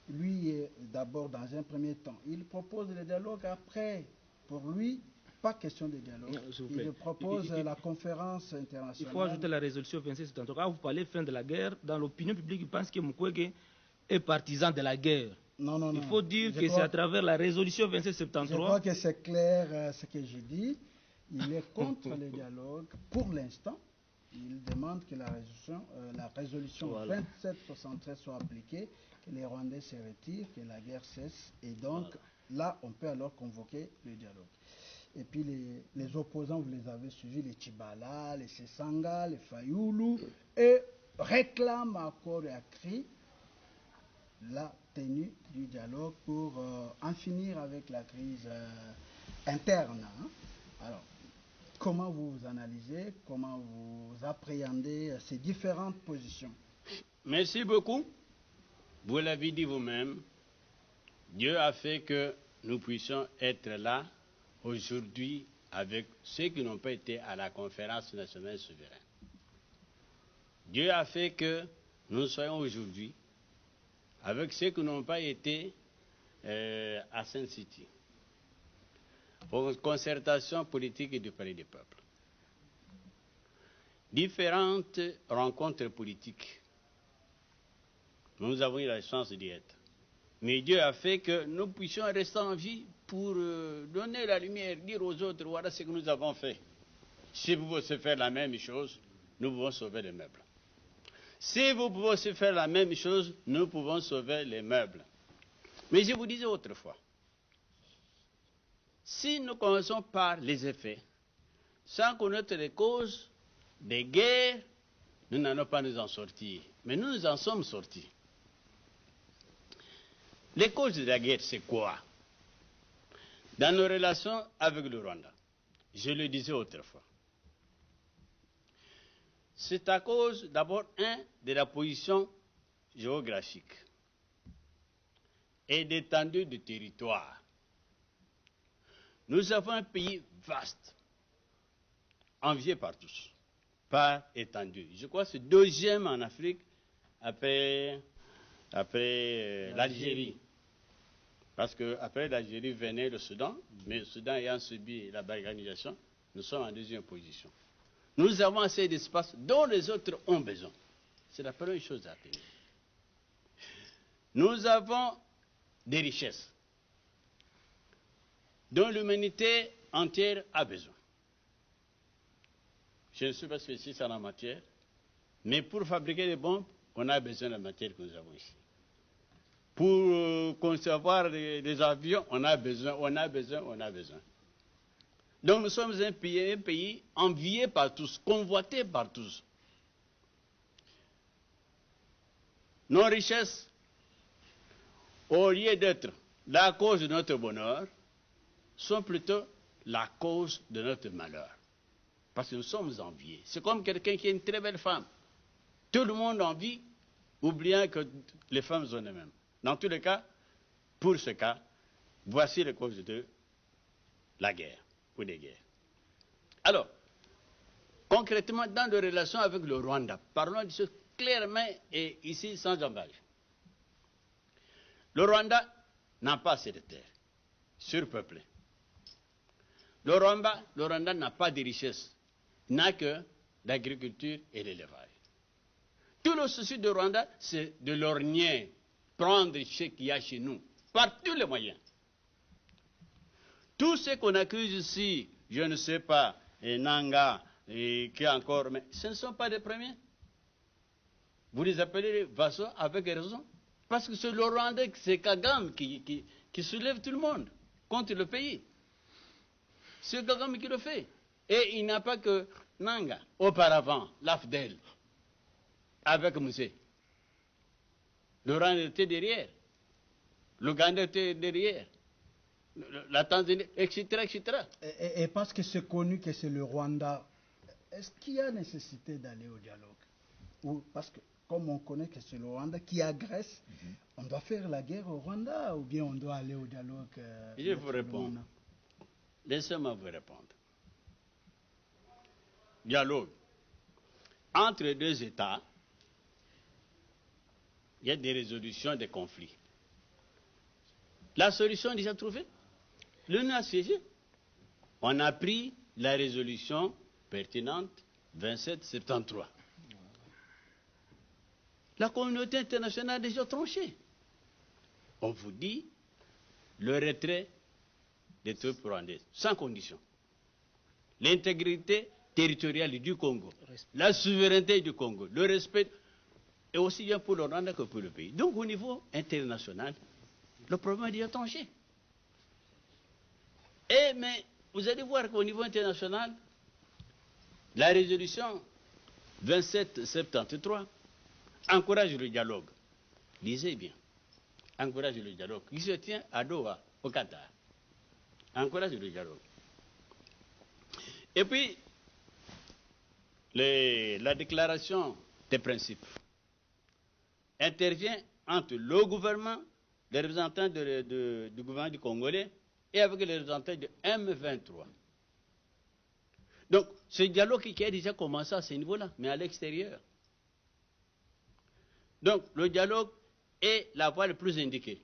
Lui, d'abord, dans un premier temps, il propose le dialogue après. Pour lui, pas question de dialogue. Il propose la conférence internationale. Il faut ajouter la résolution 2673. Quand vous parlez fin de la guerre, dans l'opinion publique, il pense que Mukwege est partisan de la guerre. Non. Il faut dire que c'est à travers la résolution 2673. Je crois que c'est clair ce que j'ai dit. Il est contre le dialogue pour l'instant. Il demande que la résolution voilà. 2773 soit appliquée, que les Rwandais se retirent, que la guerre cesse. Et donc, là, on peut alors convoquer le dialogue. Et puis, les opposants, vous les avez suivis, les Tchibala, les Sessanga, les Fayoulou, et réclament à corps et à cri la tenue du dialogue pour en finir avec la crise interne. Hein. Alors, comment vous analysez, comment vous appréhendez ces différentes positions? Merci beaucoup. Vous l'avez dit vous-même, Dieu a fait que nous puissions être là aujourd'hui avec ceux qui n'ont pas été à la conférence nationale souveraine. Dieu a fait que nous soyons aujourd'hui avec ceux qui n'ont pas été à Sun City. Pour une concertation politique et du Palais des Peuples. différentes rencontres politiques. Nous avons eu la chance d'y être. Mais Dieu a fait que nous puissions rester en vie pour donner la lumière, dire aux autres, voilà ce que nous avons fait. Si vous pouvez faire la même chose, nous pouvons sauver les meubles. Si vous pouvez faire la même chose, nous pouvons sauver les meubles. Mais je vous disais autrefois, si nous commençons par les effets, sans connaître les causes des guerres, nous n'allons pas nous en sortir. Mais nous nous en sommes sortis. Les causes de la guerre, c'est quoi? Dans nos relations avec le Rwanda, je le disais autrefois, c'est à cause d'abord, de la position géographique et d'étendue du territoire. Nous avons un pays vaste, envié par tous, par étendue. Je crois que c'est deuxième en Afrique après l'Algérie. Parce qu'après l'Algérie venait le Soudan, mais le Soudan ayant subi la balkanisation, nous sommes en deuxième position. Nous avons assez d'espace dont les autres ont besoin. C'est la première chose à tenir. Nous avons des richesses dont l'humanité entière a besoin. Je ne suis pas spécialiste en la matière, mais pour fabriquer des bombes, on a besoin de la matière que nous avons ici. Pour concevoir des avions, on a besoin. Donc nous sommes un pays envié par tous, convoité par tous. Nos richesses, au lieu d'être la cause de notre bonheur, sont plutôt la cause de notre malheur. Parce que nous sommes enviés. C'est comme quelqu'un qui a une très belle femme. Tout le monde envie, oubliant que les femmes sont les mêmes. Dans tous les cas, pour ce cas, voici les causes de la guerre, ou des guerres. Alors, concrètement, dans nos relations avec le Rwanda, parlons de choses clairement et ici sans embâche. Le Rwanda n'a pas assez de terres, surpeuplées. Le Rwanda n'a pas de richesses, n'a que l'agriculture et l'élevage. Tout le souci du Rwanda, c'est de lorgner, prendre ce qu'il y a chez nous, par tous les moyens. Tout ce qu'on accuse ici, je ne sais pas, et Nanga, et qui encore, mais ce ne sont pas des premiers. Vous les appelez les vassaux avec raison. Parce que c'est le Rwanda, c'est Kagame qui soulève tout le monde contre le pays. C'est Kagame qui le fait. Et il n'a pas que Nanga, auparavant, l'AFDEL, avec Moussé. Le Rwanda était derrière. L'Ouganda était derrière. La Tanzanie, etc., etc. Et parce que c'est connu que c'est le Rwanda, est-ce qu'il y a nécessité d'aller au dialogue? Ou parce que, comme on connaît que c'est le Rwanda qui agresse, on doit faire la guerre au Rwanda ou bien on doit aller au dialogue? Je vais vous répondre. Laissez-moi vous répondre. Dialogue. Entre les deux États, il y a des résolutions des conflits. La solution est déjà trouvée. L'ONU a siégé. On a pris la résolution pertinente 2773. La communauté internationale a déjà tranché. On vous dit le retrait des troupes rwandaises, sans condition. L'intégrité territoriale du Congo, la souveraineté du Congo, le respect, et aussi bien pour le Rwanda que pour le pays. Donc au niveau international, le problème est déjà tranché. Mais vous allez voir qu'au niveau international, la résolution 2773 encourage le dialogue. Lisez bien. Encourage le dialogue. Il se tient à Doha, au Qatar. Encourage le dialogue. Et puis, la déclaration des principes intervient entre le gouvernement, les représentants du gouvernement du Congolais et avec les représentants de M23. Donc, ce dialogue qui a déjà commencé à ce niveau-là, mais à l'extérieur. Donc, le dialogue est la voie la plus indiquée.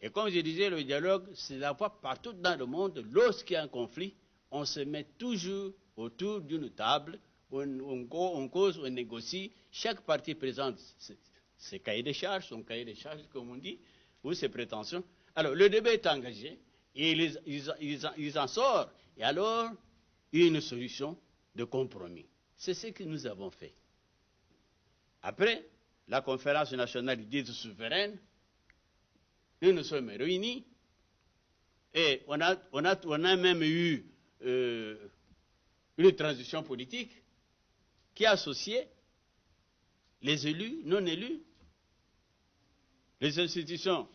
Et comme je disais, le dialogue, c'est la voie partout dans le monde. Lorsqu'il y a un conflit, on se met toujours autour d'une table, on cause, on négocie. Chaque parti présente ses cahiers de charges, son cahier de charges, comme on dit, ou ses prétentions. Alors, le débat est engagé, et ils en sortent. Et alors, il y a une solution de compromis. C'est ce que nous avons fait. Après, la conférence nationale dite souveraine, nous nous sommes réunis, et on a même eu une transition politique qui a associé les élus, non élus, les institutions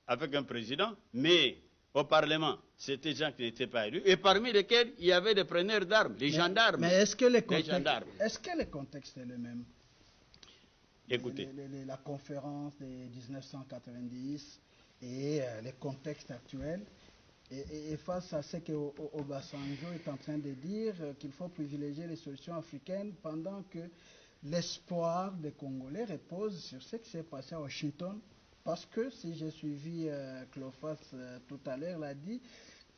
avec un président, mais au Parlement, c'était des gens qui n'étaient pas élus, et parmi lesquels il y avait des preneurs d'armes, les gendarmes. Mais est-ce que le contexte est le même? Écoutez. La conférence de 1990 et les contextes actuels, et face à ce que Obasanjo est en train de dire, qu'il faut privilégier les solutions africaines, pendant que l'espoir des Congolais repose sur ce qui s'est passé à Washington. Parce que, si j'ai suivi Cleophas tout à l'heure l'a dit,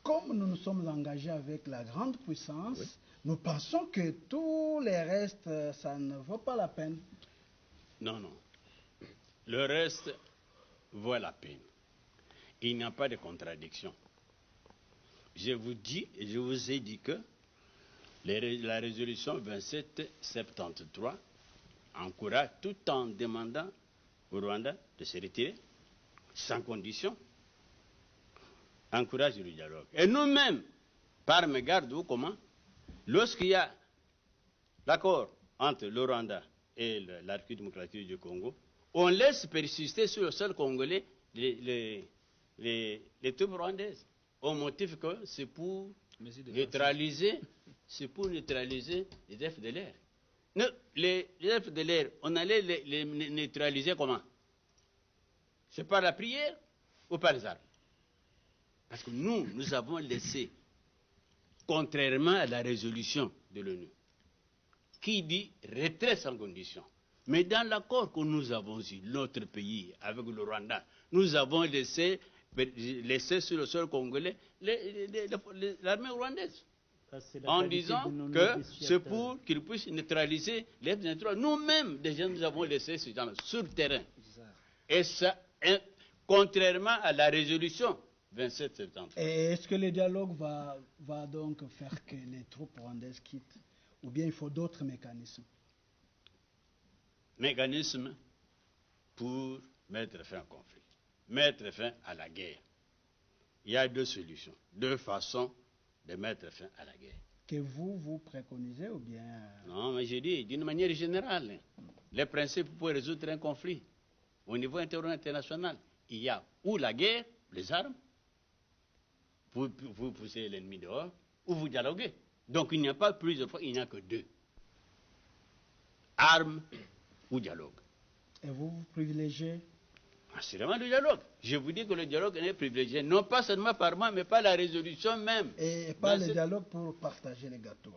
comme nous nous sommes engagés avec la grande puissance, oui, nous pensons que tout les restes, ça ne vaut pas la peine. Non, non. Le reste vaut la peine. Il n'y a pas de contradiction. Je vous dis, et je vous ai dit que la résolution 2773 encourage, tout en demandant au Rwanda de se retirer, sans condition, encourage le dialogue. Et nous-mêmes, par mégarde ou comment, lorsqu'il y a l'accord entre le Rwanda et la République démocratique du Congo, on laisse persister sur le sol congolais les troupes rwandaises, au motif que c'est pour neutraliser les FDLR. Les FDLR, on allait les neutraliser comment? C'est par la prière ou par les armes? Parce que nous avons laissé, contrairement à la résolution de l'ONU, qui dit retrait sans condition. Mais dans l'accord que nous avons eu, notre pays, avec le Rwanda, nous avons laissé sur le sol congolais l'armée rwandaise, en disant que c'est pour qu'ils puissent neutraliser les F-23. Nous-mêmes, déjà, nous avons laissé ces gens sur le terrain. Et ça, contrairement à la résolution 2770. Et est-ce que le dialogue va donc faire que les troupes rwandaises quittent? Ou bien il faut d'autres mécanismes? Mécanismes pour mettre fin au conflit, mettre fin à la guerre. Il y a deux solutions, deux façons de mettre fin à la guerre. Que vous préconisez ou bien... Non, mais je dis d'une manière générale, les principes pour résoudre un conflit au niveau international, il y a ou la guerre, les armes, vous poussez l'ennemi dehors, ou vous dialoguez. Donc il n'y a pas plusieurs fois, il n'y a que deux. Armes ou dialogue. Et vous privilégiez? C'est vraiment le dialogue. Je vous dis que le dialogue est privilégié, non pas seulement par moi, mais par la résolution même. Et pas le dialogue pour partager les gâteaux.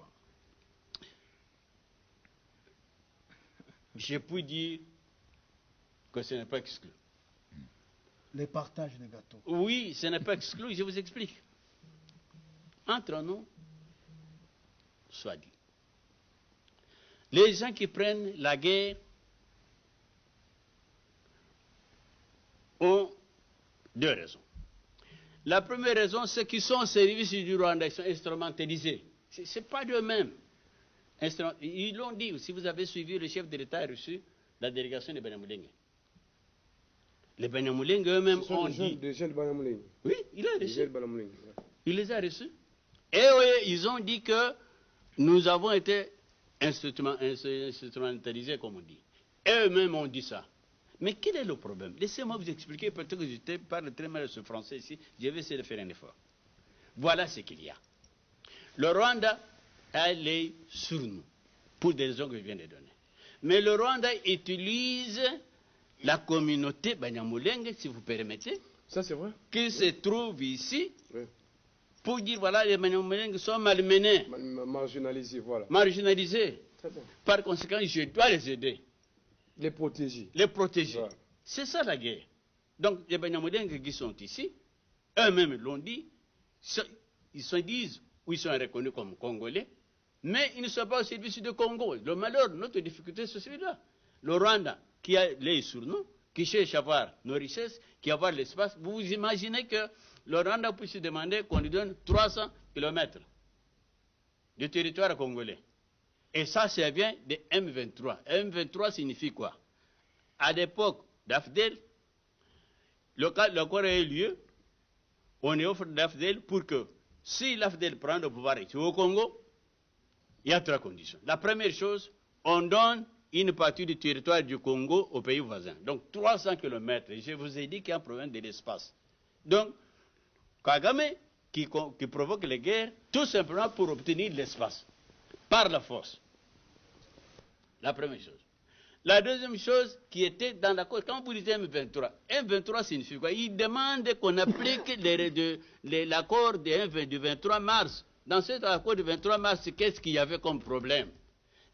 Je peux dire que ce n'est pas exclu. Le partage des gâteaux. Oui, ce n'est pas exclu, je vous explique. Entre nous, soit dit. Les gens qui prennent la guerre ont deux raisons. La première raison, c'est qu'ils sont au service du Rwanda, ils sont instrumentalisés. Ce n'est pas d'eux-mêmes. Ils l'ont dit, si vous avez suivi, le chef de l'État a reçu la délégation de Banyamulenge. Les Banyamulenge eux-mêmes ont dit... Oui, il a reçu. Il les a reçus. Et oui, ils ont dit que nous avons été instrumentalisés, comme on dit. Et eux-mêmes ont dit ça. Mais quel est le problème? Laissez-moi vous expliquer, peut-être que je parle très mal ce français ici, je vais essayer de faire un effort. Voilà ce qu'il y a. Le Rwanda a l'œil sur nous, pour des raisons que je viens de donner. Mais le Rwanda utilise la communauté Banyamulenge, si vous permettez, ça c'est vrai, qui se trouve ici, oui, pour dire, voilà, les Banyamulenge sont malmenés. Marginalisés, voilà. Marginalisés. Par conséquent, je dois les aider. Les protéger. Les protéger. Voilà. C'est ça la guerre. Donc, les Banyamulenge qui sont ici, eux-mêmes l'ont dit, ils se disent, ou ils sont reconnus comme Congolais, Mais ils ne sont pas au service du Congo. Le malheur, notre difficulté, c'est celui-là. Le Rwanda, qui a l'œil sur nous, qui cherche à avoir nos richesses, qui a avoir l'espace, vous imaginez que le Rwanda puisse demander qu'on lui donne 300 km de territoire congolais. Et ça vient de M23. M23 signifie quoi? À l'époque d'Afdel, l'accord a eu lieu, on est offre d'Afdel pour que, si l'Afdel prend le pouvoir ici au Congo, il y a 3 conditions. La première chose, on donne une partie du territoire du Congo aux pays voisins. Donc 300 km. Et je vous ai dit qu'il y a un problème de l'espace. Donc, Kagame qui provoque les guerres, tout simplement pour obtenir l'espace, par la force. La première chose. La deuxième chose qui était dans l'accord, quand vous dites M23, M23 signifie quoi? Il demande qu'on applique l'accord du 23 mars. Dans cet accord du 23 mars, qu'est-ce qu'il y avait comme problème?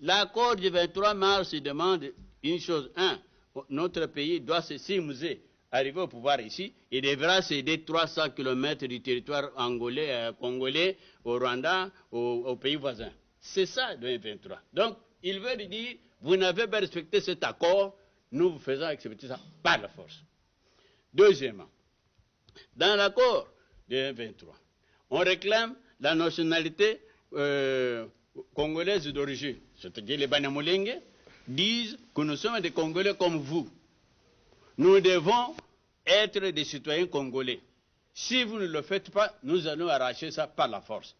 L'accord du 23 mars demande une chose. Notre pays doit se s'immuser, arriver au pouvoir ici, il devra céder 300 km du territoire congolais au Rwanda, aux pays voisins. C'est ça le 23. Donc, il veut dire, vous n'avez pas respecté cet accord, nous vous faisons accepter ça par la force. Deuxièmement, dans l'accord de 23, on réclame la nationalité congolaise d'origine, c'est-à-dire les Banyamulenge disent que nous sommes des Congolais comme vous. Nous devons être des citoyens congolais. Si vous ne le faites pas, nous allons arracher ça par la force.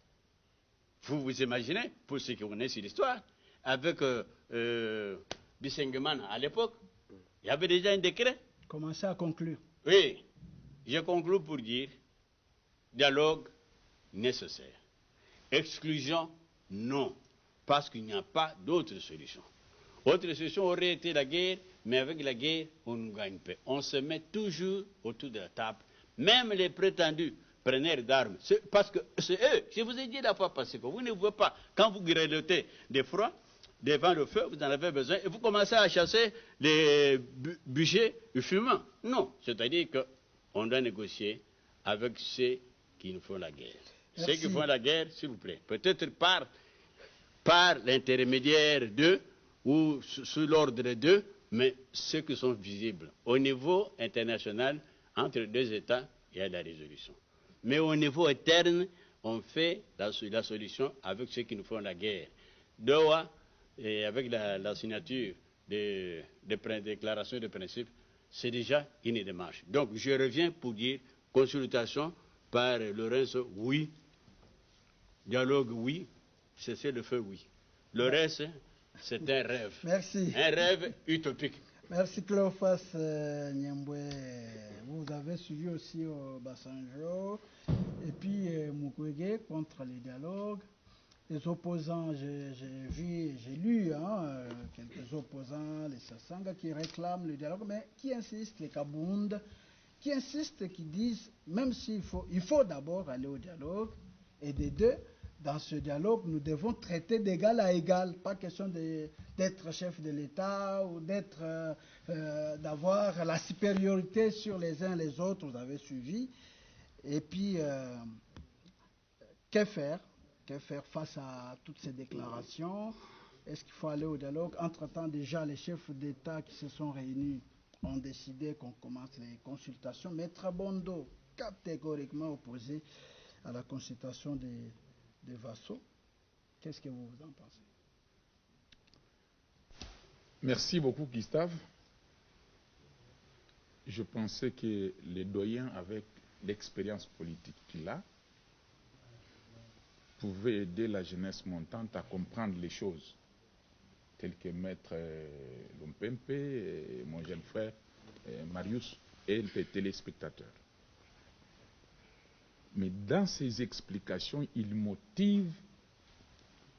Vous vous imaginez, pour ceux qui connaissent l'histoire, avec Bisengemana à l'époque, il y avait déjà un décret. Commencez à conclure. Oui, je conclue pour dire dialogue nécessaire. Exclusion, non, parce qu'il n'y a pas d'autre solution. Autre solution aurait été la guerre, mais avec la guerre, on ne gagne pas. On se met toujours autour de la table. Même les prétendus preneurs d'armes, parce que c'est eux. Je vous ai dit la fois passée que vous ne pouvez pas, quand vous grelottez des froids, devant le feu, vous en avez besoin, et vous commencez à chasser les bûchers fumants. Non, c'est-à-dire qu'on doit négocier avec ceux qui nous font la guerre. Merci. Ceux qui font la guerre, s'il vous plaît, peut-être par l'intermédiaire d'eux, ou sous l'ordre d'eux, mais ceux qui sont visibles. Au niveau international, entre deux États, il y a la résolution. Mais au niveau interne, on fait la solution avec ceux qui nous font la guerre. Doha, et avec la signature des déclarations de principe, c'est déjà une démarche. Donc, je reviens pour dire consultation par Lorenzo, oui. Dialogue, oui. Cesser le feu, oui. Le reste, c'est un rêve. Merci. Un rêve utopique. Merci Cléophas Nyembwe. Vous avez suivi aussi au Bassanjo. Et puis Mukwege contre les dialogues. Les opposants, j'ai lu quelques opposants, les Sassanga qui réclament le dialogue, mais qui insistent, les Kabund, qui insistent, qui disent, même s'il faut d'abord aller au dialogue, et des deux, dans ce dialogue, nous devons traiter d'égal à égal. Pas question d'être chef de l'État ou d'avoir la supériorité sur les uns les autres, vous avez suivi. Et puis, que faire? Que faire face à toutes ces déclarations? Est-ce qu'il faut aller au dialogue? Entre-temps, déjà, les chefs d'État qui se sont réunis ont décidé qu'on commence les consultations. Maître Bondo, catégoriquement opposé à la consultation des vassaux. Qu'est-ce que vous en pensez? Merci beaucoup, Gustave. Je pensais que les doyens, avec l'expérience politique qu'il a, pouvaient aider la jeunesse montante à comprendre les choses, telles que Maître Lompempe, et mon jeune frère Marius et les téléspectateurs. Mais dans ses explications, il motive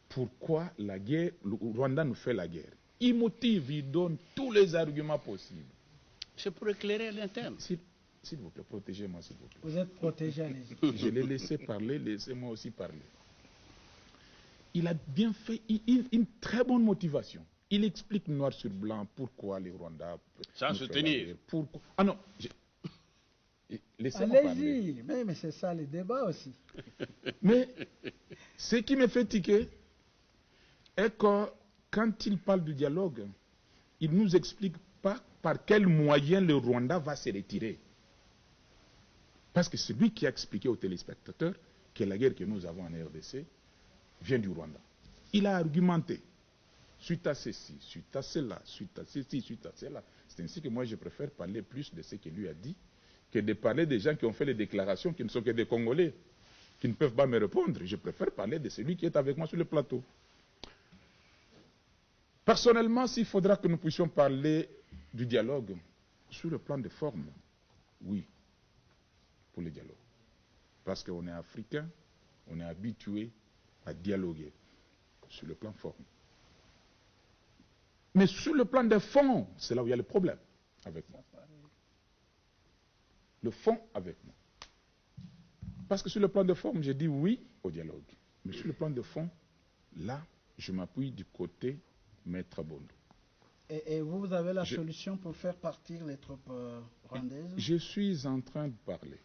pourquoi la guerre, le Rwanda nous fait la guerre. Il motive, il donne tous les arguments possibles. C'est pour éclairer l'interne. S'il vous plaît, protégez-moi, s'il vous plaît. Vous êtes protégé, allez-y. Je l'ai laissé parler, laissez-moi aussi parler. Il a bien fait une très bonne motivation. Il explique noir sur blanc pourquoi les Rwandais... Sans soutenir. Pourquoi... Ah non, laissez-moi parler. Allez-y, mais c'est ça le débat aussi. Mais ce qui me fait tiquer, est que quand il parle du dialogue, il ne nous explique pas par quels moyens le Rwanda va se retirer. Parce que c'est lui qui a expliqué aux téléspectateurs que la guerre que nous avons en RDC vient du Rwanda. Il a argumenté suite à ceci, suite à cela, suite à ceci, suite à cela. C'est ainsi que moi je préfère parler plus de ce qu'il lui a dit que de parler des gens qui ont fait les déclarations qui ne sont que des Congolais, qui ne peuvent pas me répondre. Je préfère parler de celui qui est avec moi sur le plateau. Personnellement, s'il faudra que nous puissions parler du dialogue sur le plan de forme, oui, pour le dialogue. Parce qu'on est africain, on est habitué à dialoguer sur le plan forme. Mais sur le plan de fond, c'est là où il y a le problème avec moi. Le fond avec moi. Parce que sur le plan de forme, j'ai dit oui au dialogue. Mais sur le plan de fond, là, je m'appuie du côté Maître Bondo. Et vous avez la solution pour faire partir les troupes rwandaises? Je suis en train de parler.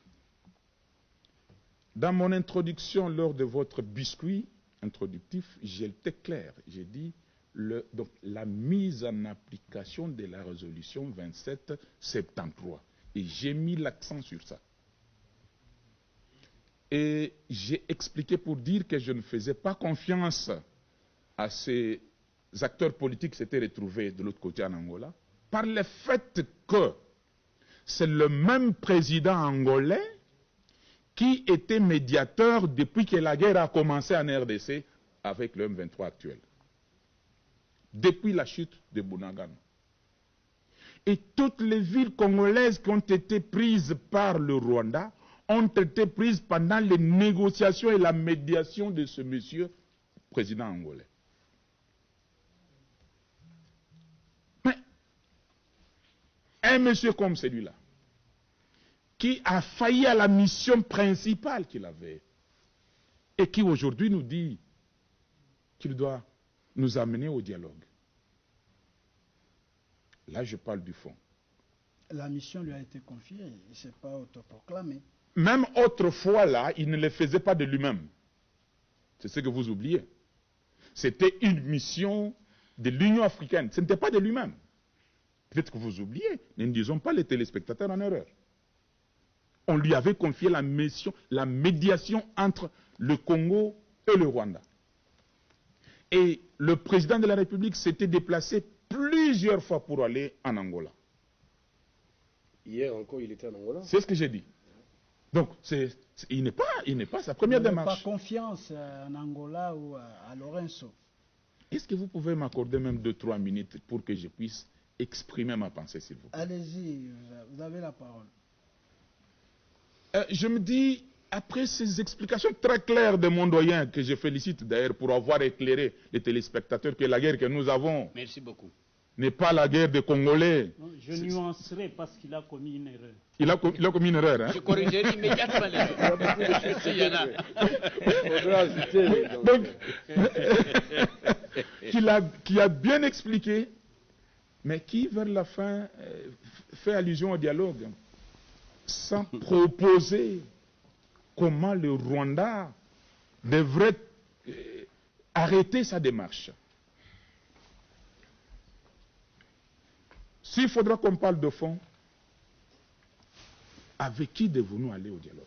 Dans mon introduction, lors de votre biscuit introductif, j'étais clair. J'ai dit donc, la mise en application de la résolution 2773. Et j'ai mis l'accent sur ça. Et j'ai expliqué pour dire que je ne faisais pas confiance à ces acteurs politiques qui s'étaient retrouvés de l'autre côté en Angola, par le fait que c'est le même président angolais qui était médiateur depuis que la guerre a commencé en RDC avec le M23 actuel. Depuis la chute de Bunagana. Et toutes les villes congolaises qui ont été prises par le Rwanda ont été prises pendant les négociations et la médiation de ce monsieur, président angolais. Mais un monsieur comme celui-là, qui a failli à la mission principale qu'il avait, et qui aujourd'hui nous dit qu'il doit nous amener au dialogue. Là, je parle du fond. La mission lui a été confiée, il ne s'est pas autoproclamé. Même autrefois, là, il ne le faisait pas de lui-même. C'est ce que vous oubliez. C'était une mission de l'Union africaine. Ce n'était pas de lui-même. Peut-être que vous oubliez. Ne disons pas les téléspectateurs en erreur. On lui avait confié la mission, la médiation entre le Congo et le Rwanda. Et le président de la République s'était déplacé plusieurs fois pour aller en Angola. Hier encore, il était en Angola. C'est ce que j'ai dit. Donc, il n'est pas sa première démarche. Pas confiance en Angola ou à Lorenzo. Est-ce que vous pouvez m'accorder même 2-3 minutes pour que je puisse exprimer ma pensée, s'il vous plaît? Allez-y, vous avez la parole. Je me dis, après ces explications très claires de mon doyen, que je félicite d'ailleurs pour avoir éclairé les téléspectateurs, que la guerre que nous avons n'est pas la guerre des Congolais. Non, je nuancerai parce qu'il a commis une erreur. Il a commis une erreur, hein? Je corrigerai immédiatement l'erreur. Donc, qui a bien expliqué, mais qui, vers la fin, fait allusion au dialogue, sans proposer comment le Rwanda devrait arrêter sa démarche. S'il faudra qu'on parle de fond, avec qui devons-nous aller au dialogue?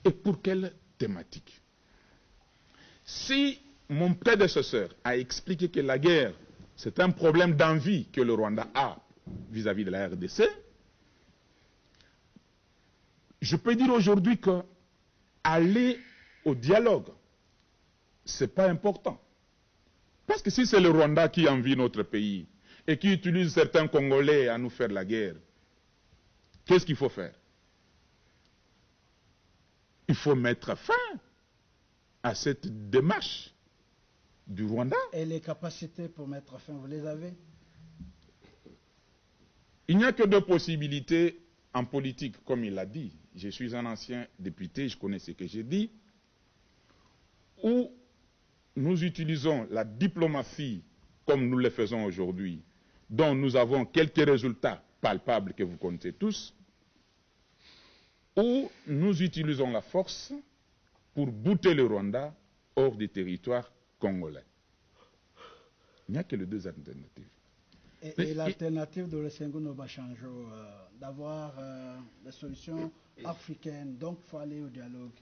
Et pour quelle thématique? Si mon prédécesseur a expliqué que la guerre, c'est un problème d'envie que le Rwanda a vis-à-vis de la RDC, je peux dire aujourd'hui que aller au dialogue, ce n'est pas important. Parce que si c'est le Rwanda qui envie notre pays et qui utilise certains Congolais à nous faire la guerre, qu'est-ce qu'il faut faire? Il faut mettre fin à cette démarche du Rwanda. Et les capacités pour mettre fin, vous les avez? Il n'y a que deux possibilités en politique, comme il l'a dit. Je suis un ancien député, je connais ce que j'ai dit. Ou nous utilisons la diplomatie comme nous le faisons aujourd'hui, dont nous avons quelques résultats palpables que vous connaissez tous, ou nous utilisons la force pour bouter le Rwanda hors des territoires congolais. Il n'y a que les deux alternatives. Et l'alternative de l'Osengo Obasanjo, d'avoir des solutions africaines, donc il faut aller au dialogue.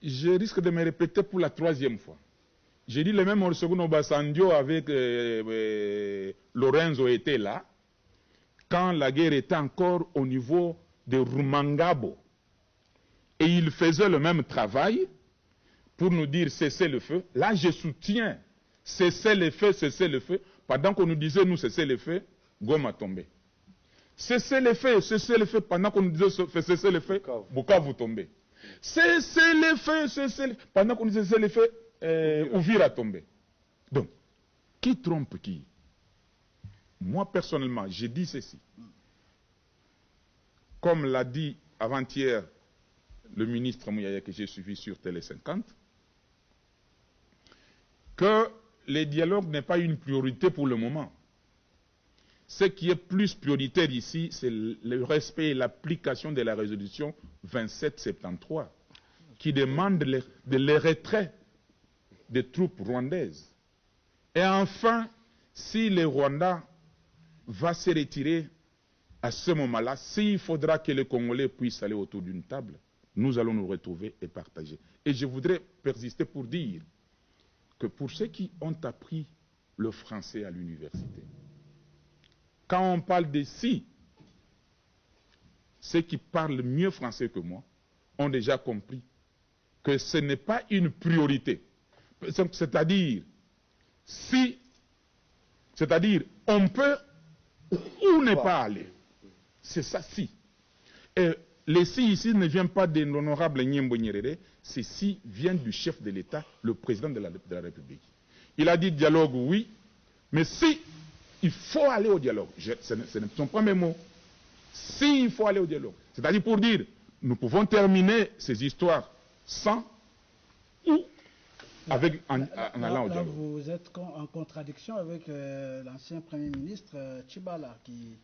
Je risque de me répéter pour la troisième fois. J'ai dit le même Olusegun Obasanjo avec Lorenzo était là, quand la guerre était encore au niveau de Rumangabo. Et il faisait le même travail pour nous dire cessez le feu. Là, je soutiens cessez le feu, cessez le feu. Pendant qu'on nous disait nous cessez le feu, Goma tombé. Cessez le feu, pendant qu'on nous disait cessez le feu, Bukavu tombé. Cessez le feu, pendant qu'on nous disait cessez le feu, Uvira tombé. Donc, qui trompe qui? Moi, personnellement, j'ai dit ceci. Comme l'a dit avant-hier le ministre Mouyaya que j'ai suivi sur Télé 50, que le dialogue n'est pas une priorité pour le moment. Ce qui est plus prioritaire ici, c'est le respect et l'application de la résolution 2773, qui demande le retrait des troupes rwandaises. Et enfin, si le Rwanda va se retirer à ce moment-là, s'il faudra que les Congolais puissent aller autour d'une table, nous allons nous retrouver et partager. Et je voudrais persister pour dire que pour ceux qui ont appris le français à l'université, quand on parle de si, ceux qui parlent mieux français que moi ont déjà compris que ce n'est pas une priorité. C'est-à-dire, si, c'est-à-dire, on peut ou ne pas aller. C'est ça, si. Et les si ici ne viennent pas de l'honorable Nyembo Nyerere, ces si viennent du chef de l'État, le président de la République. Il a dit dialogue, oui, mais si il faut aller au dialogue, ce ne sont pas mes mots, si il faut aller au dialogue, c'est-à-dire pour dire, nous pouvons terminer ces histoires sans ou avec, en allant au dialogue. Là, vous êtes en contradiction avec l'ancien Premier ministre Tshibala qui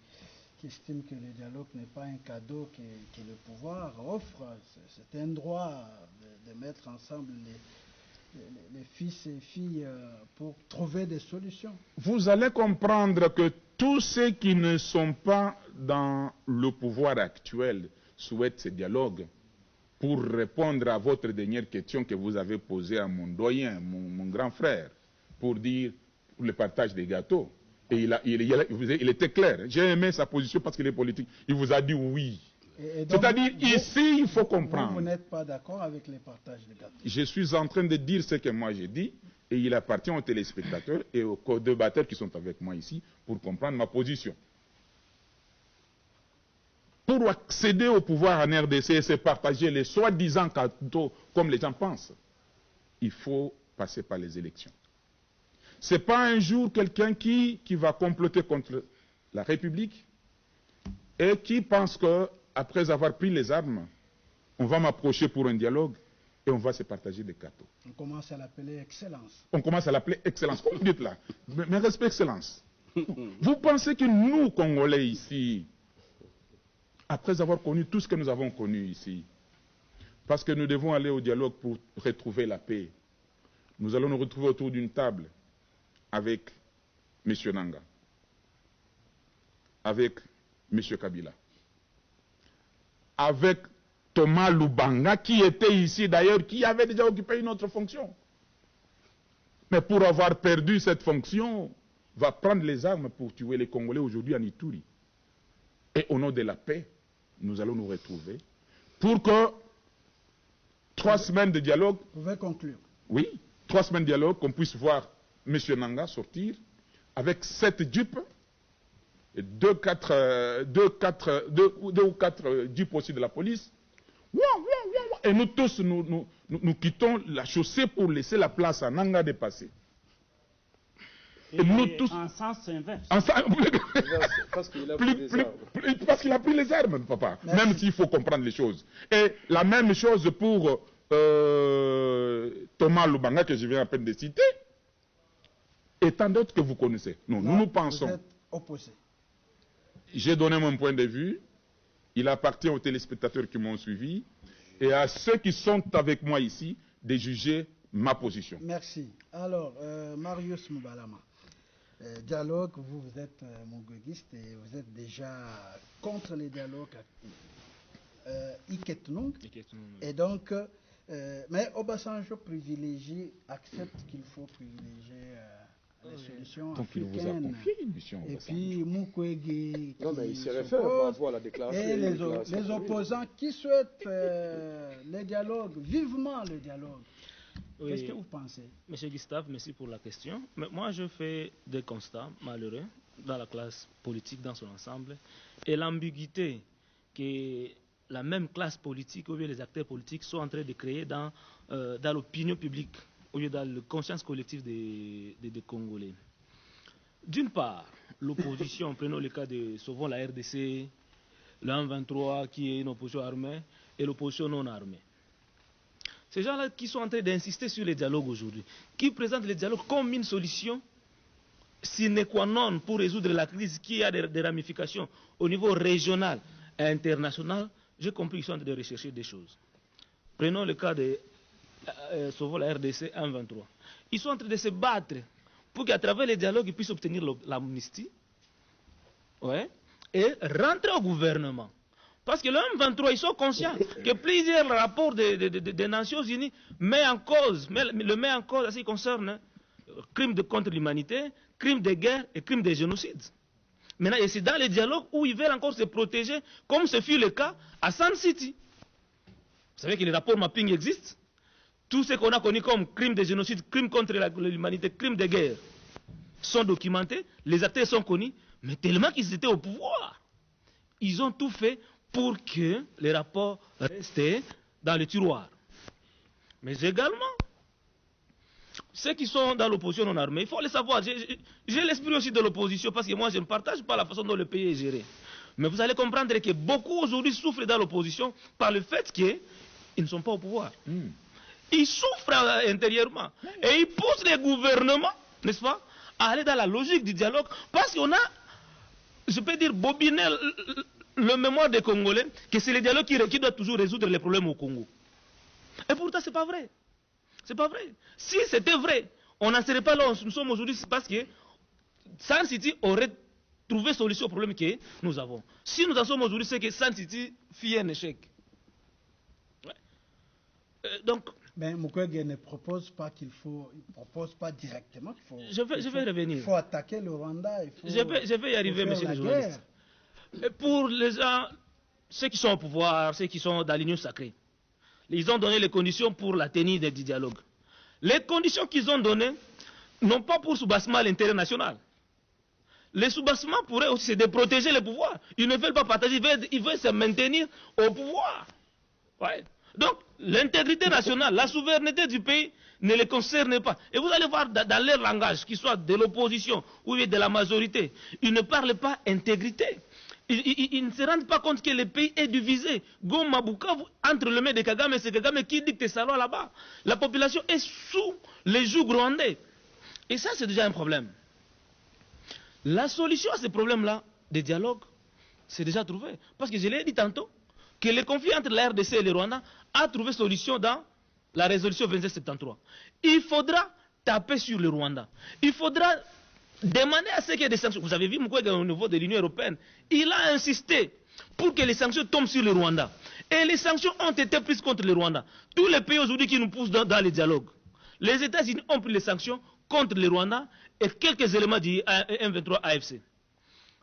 estime que le dialogue n'est pas un cadeau que le pouvoir offre. C'est un droit de mettre ensemble les fils et filles pour trouver des solutions. Vous allez comprendre que tous ceux qui ne sont pas dans le pouvoir actuel souhaitent ce dialogue. Pour répondre à votre dernière question que vous avez posée à mon doyen, mon grand frère, pour dire le partage des gâteaux. Et il était clair. J'ai aimé sa position parce qu'il est politique. Il vous a dit oui. C'est-à-dire, ici, il faut comprendre. Vous n'êtes pas d'accord avec les partages des gâteaux? Je suis en train de dire ce que moi j'ai dit, et il appartient aux téléspectateurs et aux co-débatteurs qui sont avec moi ici pour comprendre ma position. Pour accéder au pouvoir en RDC et se partager les soi-disant cadeaux comme les gens pensent, il faut passer par les élections. Ce n'est pas un jour quelqu'un qui va comploter contre la République et qui pense qu'après avoir pris les armes, on va m'approcher pour un dialogue et on va se partager des cadeaux. On commence à l'appeler excellence. On commence à l'appeler excellence. Comme vous dites là, mais respect excellence. Vous pensez que nous, Congolais ici, après avoir connu tout ce que nous avons connu ici, parce que nous devons aller au dialogue pour retrouver la paix, nous allons nous retrouver autour d'une table avec M. Nanga, avec M. Kabila, avec Thomas Lubanga, qui était ici d'ailleurs, qui avait déjà occupé une autre fonction. Mais pour avoir perdu cette fonction, va prendre les armes pour tuer les Congolais aujourd'hui en Ituri. Et au nom de la paix, nous allons nous retrouver pour que 3 semaines de dialogue... Vous pouvez conclure. Oui, 3 semaines de dialogue, qu'on puisse voir M. Nanga sortir avec 7 jeeps et 2 ou 4 jeeps aussi de la police. Et nous tous, nous quittons la chaussée pour laisser la place à Nanga de passer. Et nous tous, en sens inverse. Parce qu'il a pris les armes. Parce qu'il a pris les armes, papa. Merci. Même s'il faut comprendre les choses. Et la même chose pour Thomas Lubanga, que je viens à peine de citer, et tant d'autres que vous connaissez. Non, nous pensons. Vous êtes opposés. J'ai donné mon point de vue. Il appartient aux téléspectateurs qui m'ont suivi. Et à ceux qui sont avec moi ici, de juger ma position. Merci. Alors, Marius Moubalama, dialogue, vous êtes mongoguiste et vous êtes déjà contre les dialogues Iketnung. Et donc, mais Obasanjo privilégie, accepte qu'il faut privilégier les solutions donc africaines. il vous a confié une mission. Et puis Mukwege non, mais il se réfère par rapport à la déclaration. Et les opposants qui souhaitent les dialogues, vivement le dialogue. Oui. Qu'est-ce que vous pensez? Monsieur Gustave, merci pour la question. Mais moi, je fais des constats malheureux dans la classe politique dans son ensemble et l'ambiguïté que la même classe politique ou bien les acteurs politiques sont en train de créer dans l'opinion publique ou bien dans la conscience collective des Congolais. D'une part, l'opposition, prenons le cas de Sauvons la RDC, le 1-23 qui est une opposition armée et l'opposition non armée. Ces gens-là qui sont en train d'insister sur les dialogues aujourd'hui, qui présentent les dialogues comme une solution sine qua non pour résoudre la crise qui a des ramifications au niveau régional et international, j'ai compris qu'ils sont en train de rechercher des choses. Prenons le cas de Sauvons la RDC 1-23. Ils sont en train de se battre pour qu'à travers les dialogues, ils puissent obtenir l'amnistie, ouais, et rentrer au gouvernement. Parce que le 1-23, ils sont conscients que plusieurs rapports des Nations Unies le met en cause en ce qui concerne crimes contre l'humanité, crimes de guerre et crimes de génocide. Maintenant, et c'est dans les dialogues où ils veulent encore se protéger, comme ce fut le cas à Sun City. Vous savez que les rapports mapping existent. Tout ce qu'on a connu comme crimes de génocide, crimes contre l'humanité, crimes de guerre sont documentés, les acteurs sont connus, mais tellement qu'ils étaient au pouvoir, ils ont tout fait pour que les rapports restent dans le tiroir. Mais également, ceux qui sont dans l'opposition non armée, il faut le savoir. J'ai l'esprit aussi de l'opposition parce que moi, je ne partage pas la façon dont le pays est géré. Mais vous allez comprendre que beaucoup aujourd'hui souffrent dans l'opposition par le fait qu'ils ne sont pas au pouvoir. Ils souffrent intérieurement. Et ils poussent les gouvernements, n'est-ce pas, à aller dans la logique du dialogue parce qu'on a, je peux dire, bobiné le mémoire des Congolais que c'est le dialogue qui doit toujours résoudre les problèmes au Congo. Et pourtant, ce n'est pas vrai. C'est pas vrai. Si c'était vrai, on n'en serait pas là où nous sommes aujourd'hui parce que Sun City aurait trouvé solution au problème que nous avons. Si nous en sommes aujourd'hui, c'est que Sun City fit un échec. Ouais. Donc, mais Mukwege ne propose pas il propose pas directement qu'il faut. Je vais revenir. Il faut attaquer le Rwanda. Je vais y arriver, monsieur le journaliste. Pour les gens, ceux qui sont au pouvoir, ceux qui sont dans l'union sacrée, ils ont donné les conditions pour la tenue du dialogue. Les conditions qu'ils ont données, non pas pour soubassement à l'intérêt national. Les soubassements pourraient aussi c'est de protéger le pouvoir. Ils ne veulent pas partager, ils veulent se maintenir au pouvoir. Ouais. Donc, l'intégrité nationale, la souveraineté du pays ne les concerne pas. Et vous allez voir dans leur langage, qu'il soit de l'opposition ou de la majorité, ils ne parlent pas intégrité. Ils ne se rendent pas compte que le pays est divisé. Goma, Bukavu, entre le maire de Kagame et c'est Kagame qui dicte ça là-bas. La population est sous les jougs rwandais. Et ça, c'est déjà un problème. La solution à ce problème-là, des dialogues, c'est déjà trouvé. Parce que je l'ai dit tantôt, que le conflit entre la RDC et le Rwanda a trouvé solution dans la résolution 2773. Il faudra taper sur le Rwanda. Il faudra demander à ce qu'il y ait des sanctions. Vous avez vu Mukwege au niveau de l'Union européenne. Il a insisté pour que les sanctions tombent sur le Rwanda. Et les sanctions ont été prises contre le Rwanda. Tous les pays aujourd'hui qui nous poussent dans les dialogues. Les États-Unis ont pris les sanctions contre le Rwanda et quelques éléments du M23 AFC.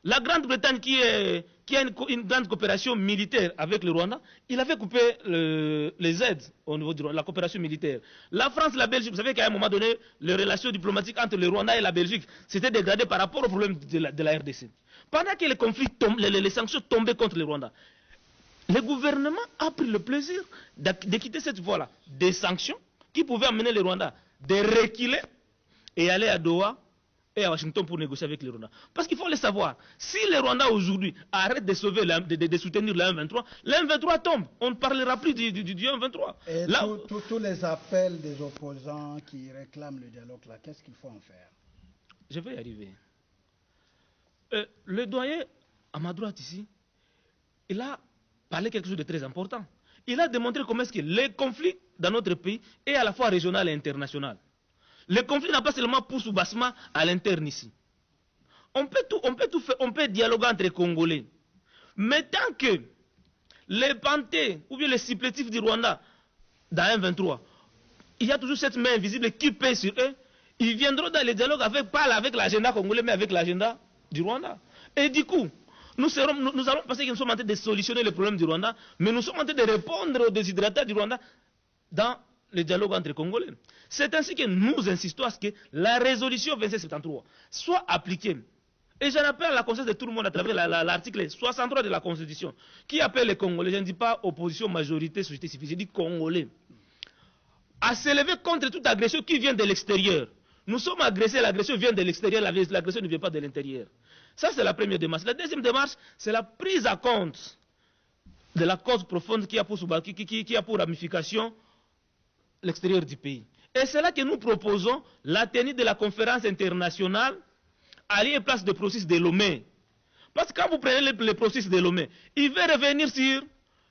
La Grande-Bretagne qui a une grande coopération militaire avec le Rwanda, il avait coupé les aides au niveau de la coopération militaire. La France, la Belgique, vous savez qu'à un moment donné, les relations diplomatiques entre le Rwanda et la Belgique s'étaient dégradées par rapport au problème de la RDC. Pendant que les conflits les sanctions tombaient contre le Rwanda, le gouvernement a pris le plaisir de quitter cette voie-là, des sanctions qui pouvaient amener le Rwanda de reculer et aller à Doha et à Washington pour négocier avec les Rwandais. Parce qu'il faut le savoir, si les Rwandais aujourd'hui arrêtent de soutenir le 1-23, le 1-23 tombe. On ne parlera plus du 1-23. Et tous les appels des opposants qui réclament le dialogue, là, qu'est-ce qu'il faut en faire? Je vais y arriver. Le doyen, à ma droite ici, il a parlé quelque chose de très important. il a démontré comment est-ce que les conflits dans notre pays est à la fois régional et international. Le conflit n'a pas seulement pour soubassement à l'interne ici. On peut tout faire, on peut dialoguer entre les Congolais. Mais tant que les pantés ou bien les supplétifs du Rwanda dans M23, il y a toujours cette main invisible qui pèse sur eux, ils viendront dans les dialogues pas avec l'agenda congolais, mais avec l'agenda du Rwanda. Et du coup, nous allons penser que nous sommes en train de solutionner les problèmes du Rwanda, mais nous sommes en train de répondre aux déshydratats du Rwanda dans les dialogues entre les Congolais. C'est ainsi que nous insistons à ce que la résolution 2773 soit appliquée. Et j'en appelle à la conscience de tout le monde à travers l'article 63 de la Constitution, qui appelle les Congolais, je ne dis pas opposition, majorité, société civile, je dis Congolais, à s'élever contre toute agression qui vient de l'extérieur. Nous sommes agressés, l'agression vient de l'extérieur, l'agression ne vient pas de l'intérieur. Ça, c'est la première démarche. La deuxième démarche, c'est la prise à compte de la cause profonde qui a pour ramification l'extérieur du pays. Et c'est là que nous proposons la tenue de la conférence internationale à lieu place de processus de Lomé. Parce que quand vous prenez le processus de Lomé, il va revenir sur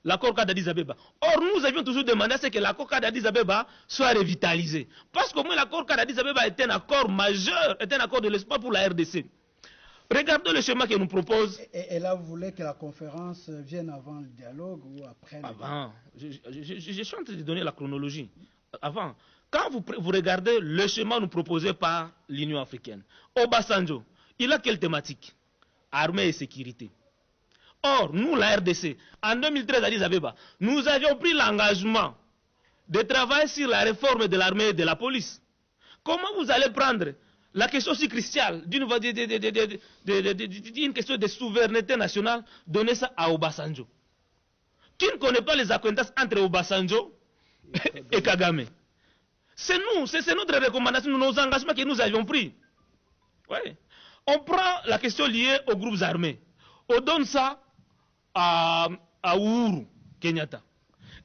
l'accord d'Addis Abeba. Or, nous avions toujours demandé à ce que l'accord d'Addis Abeba soit revitalisé. Parce qu'au moins l'accord d'Addis Abeba est un accord majeur, est un accord de l'espoir pour la RDC. Regardons le schéma que nous propose. Et là, vous voulez que la conférence vienne avant le dialogue ou après le Avant. Je suis en train de donner la chronologie. Avant. Quand vous regardez le schéma nous proposé par l'Union africaine, Obasanjo, il a quelle thématique? Armée et sécurité. Or, nous, la RDC, en 2013 à Addis Abeba, nous avions pris l'engagement de travailler sur la réforme de l'armée et de la police. Comment vous allez prendre la question aussi cruciale d'une question de souveraineté nationale, donner ça à Obasanjo? Qui ne connaît pas les acquaintances entre Obasanjo et Kagame? C'est nous, c'est notre recommandation, nos engagements que nous avions pris. Ouais. On prend la question liée aux groupes armés. On donne ça à Uhuru Kenyatta.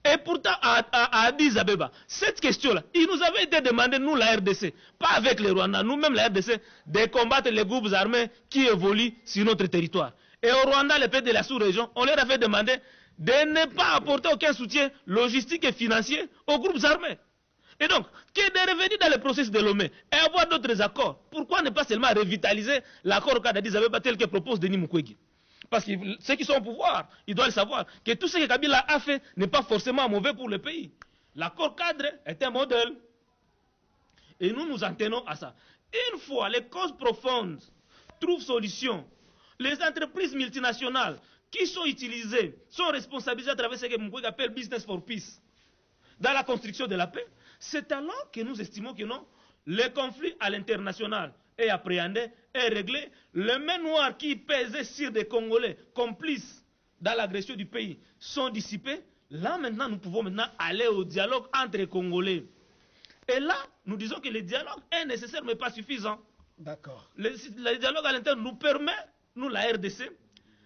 Et pourtant, à Addis Abeba, cette question-là, il nous avait été demandé, nous, la RDC, pas avec les Rwandais, nous-mêmes, la RDC, de combattre les groupes armés qui évoluent sur notre territoire. Et au Rwanda, les pays de la sous-région, on leur avait demandé de ne pas apporter aucun soutien logistique et financier aux groupes armés. Et donc, que de revenir dans le processus de Lomé et avoir d'autres accords. Pourquoi ne pas seulement revitaliser l'accord d'Addis Abeba tel que propose Denis Mukwege? Parce que ceux qui sont au pouvoir, ils doivent savoir que tout ce que Kabila a fait n'est pas forcément mauvais pour le pays. L'accord cadre est un modèle. Et nous nous en tenons à ça. Une fois les causes profondes trouvent solution, les entreprises multinationales qui sont utilisées sont responsabilisées à travers ce que Mukwege appelle Business for Peace dans la construction de la paix. C'est alors que nous estimons que non, le conflit à l'international est appréhendé, est réglé. Les mains noires qui pesaient sur des Congolais complices dans l'agression du pays sont dissipées. Là maintenant, nous pouvons maintenant aller au dialogue entre les Congolais. Et là, nous disons que le dialogue est nécessaire mais pas suffisant. D'accord. Le dialogue à l'interne nous permet, nous la RDC,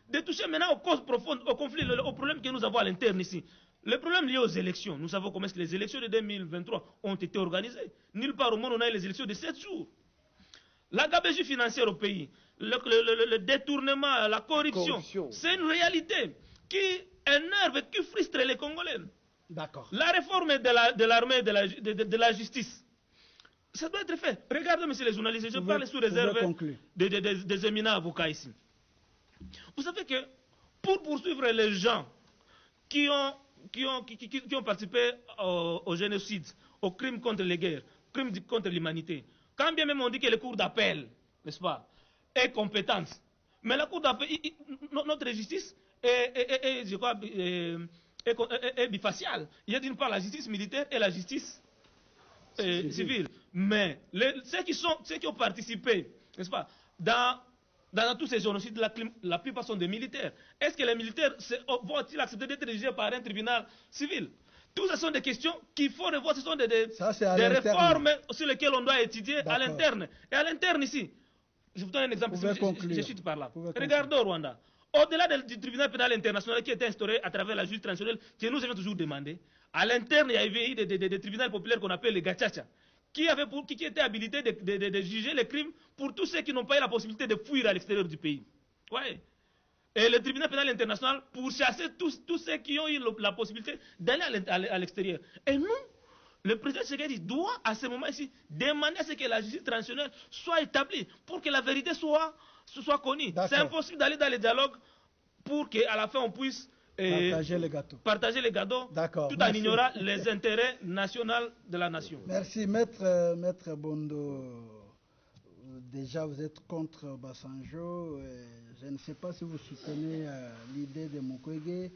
de toucher maintenant aux causes profondes, aux conflits, aux problèmes que nous avons à l'interne ici. Le problème lié aux élections, nous savons comment est-ce que les élections de 2023 ont été organisées. Nulle part au monde on a eu les élections de 7 jours. La gabegie financière au pays, le détournement, la corruption. C'est une réalité qui énerve et qui frustre les Congolais. D'accord. La réforme de l'armée et de la justice, ça doit être fait. Regardez, monsieur les journalistes, je parle sous réserve des éminents avocats ici. Vous savez que pour poursuivre les gens qui ont participé au génocide, aux crimes contre les guerres, crimes contre l'humanité, quand bien même on dit que les cours d'appel, n'est-ce pas, est compétente, mais la cour d'appel, notre justice est bifaciale. Il y a d'une part la justice militaire et la justice civile. Mais ceux qui ont participé, n'est-ce pas, dans tous ces génocides, la plupart sont des militaires. Est-ce que les militaires vont-ils accepter d'être jugés par un tribunal civil? Tout ce sont des questions qu'il faut revoir. Ce sont des réformes sur lesquelles on doit étudier à l'interne. Et à l'interne ici, je vous donne un exemple. Je suis par là. Regardez au Rwanda. Au-delà du tribunal pénal international qui était instauré à travers la justice traditionnelle, que nous avions toujours demandé, à l'interne, il y avait eu des tribunaux populaires qu'on appelle les gachacha, qui étaient habilités de juger les crimes pour tous ceux qui n'ont pas eu la possibilité de fuir à l'extérieur du pays. Ouais. et le tribunal pénal international pour chasser tous ceux qui ont eu la possibilité d'aller à l'extérieur. Et nous, le président Tshisekedi doit à ce moment-ci demander à ce que la justice transitionnelle soit établie pour que la vérité soit connue. C'est impossible d'aller dans les dialogues pour qu'à la fin on puisse partager les gâteaux tout en ignorant les intérêts nationaux de la nation. Merci, Maître Bondo. Déjà, vous êtes contre Obasanjo. Je ne sais pas si vous soutenez l'idée de Mukwege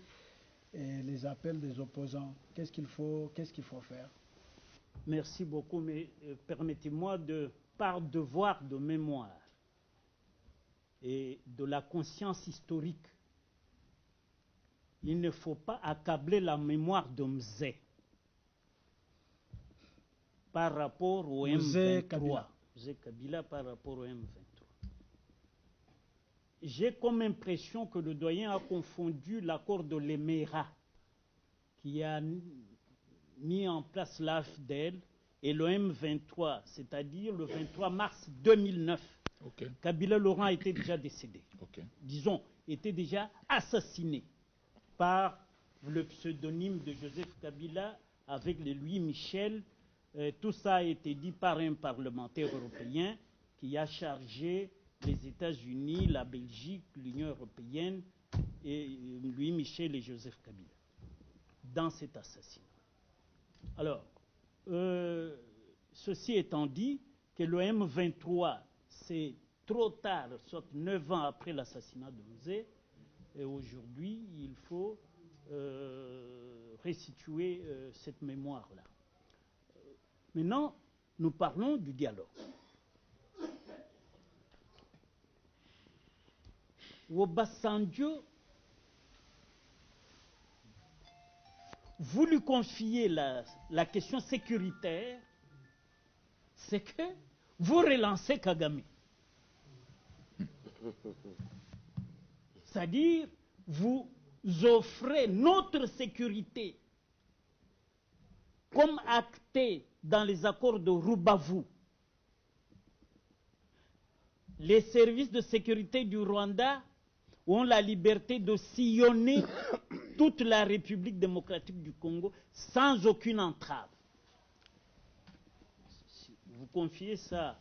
et les appels des opposants. Qu'est-ce qu'il faut faire? Merci beaucoup, mais permettez-moi par devoir de mémoire et de la conscience historique, il ne faut pas accabler la mémoire de Mzé par rapport au M23. Mzé Kabila par rapport au M23. J'ai comme impression que le doyen a confondu l'accord de l'Emera qui a mis en place l'AFDEL et le M23, c'est-à-dire le 23 mars 2009. Kabila Laurent était déjà décédé. Disons, était déjà assassiné par le pseudonyme de Joseph Kabila avec le Louis Michel. Tout ça a été dit par un parlementaire européen qui a chargé les États-Unis, la Belgique, l'Union européenne, et Louis Michel et Joseph Kabila dans cet assassinat. Alors, ceci étant dit, que le M23, c'est trop tard, soit 9 ans après l'assassinat de Mzé, et aujourd'hui, il faut restituer cette mémoire-là. Maintenant, nous parlons du dialogue. Obasanjo, vous lui confiez la question sécuritaire, c'est que vous relancez Kagame. C'est-à-dire, vous offrez notre sécurité comme acté dans les accords de Rubavu. Les services de sécurité du Rwanda ont la liberté de sillonner toute la République démocratique du Congo sans aucune entrave. Si vous confiez ça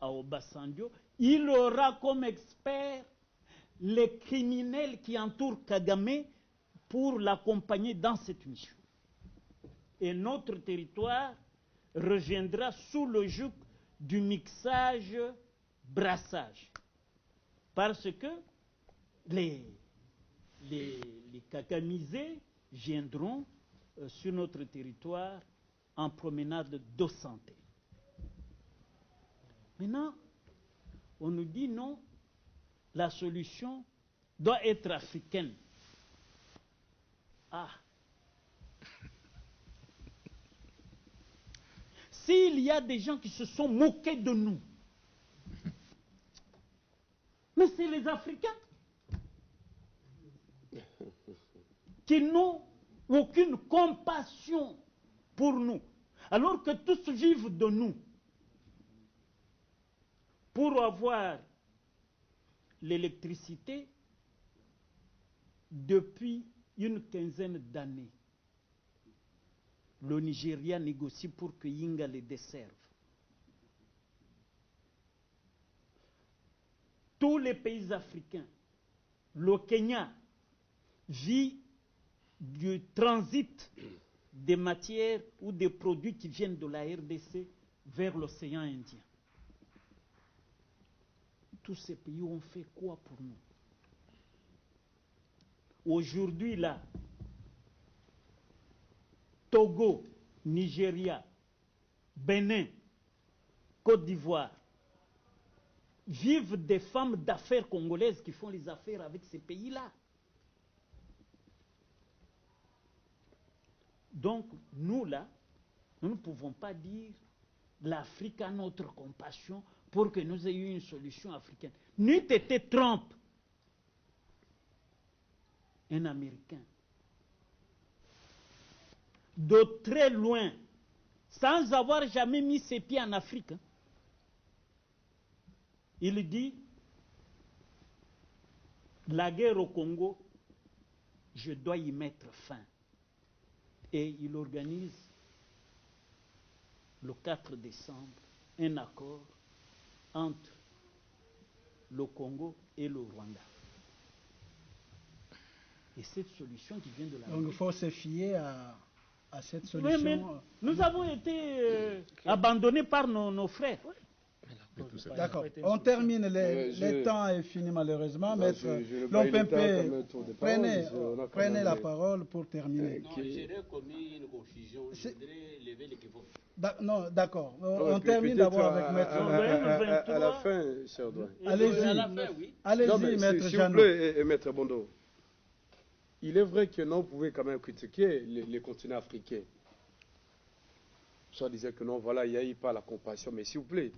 à Obasanjo, il aura comme expert les criminels qui entourent Kagame pour l'accompagner dans cette mission. Et notre territoire reviendra sous le joug du mixage-brassage. Parce que les Kagamisés viendront sur notre territoire en promenade de santé. Maintenant, on nous dit non, la solution doit être africaine. Ah! S'il y a des gens qui se sont moqués de nous, mais c'est les Africains qui n'ont aucune compassion pour nous, alors que tous vivent de nous. Pour avoir l'électricité depuis une quinzaine d'années, le Nigeria négocie pour que Yinga les desserve. Tous les pays africains, le Kenya vit du transit des matières ou des produits qui viennent de la RDC vers l'océan Indien. Tous ces pays ont fait quoi pour nous? Aujourd'hui, là, Togo, Nigeria, Bénin, Côte d'Ivoire, vivent des femmes d'affaires congolaises qui font les affaires avec ces pays-là. Donc, nous, là, nous ne pouvons pas dire l'Afrique a notre compassion pour que nous ayons une solution africaine. N'eût été Trump, un Américain, de très loin, sans avoir jamais mis ses pieds en Afrique, il dit, la guerre au Congo, je dois y mettre fin. Et il organise le 4 décembre un accord entre le Congo et le Rwanda. Et cette solution qui vient de la... Donc il faut se fier à cette solution. Oui, mais nous avons été abandonnés par nos frères. D'accord. On termine. Le temps est fini malheureusement. Maître Lompempé, prenez la parole pour terminer. Non, j'ai commis une confusion. Je voudrais lever l'équivoque. Non, d'accord. On termine d'abord avec Maître. À la fin, cher doyen. Allez-y, Maître S'il vous plaît, Maître Bondo. Il est vrai que non, vous pouvez quand même critiquer les continents africains. Soit disait que non, voilà, il n'y a eu pas la compassion. Mais s'il vous plaît,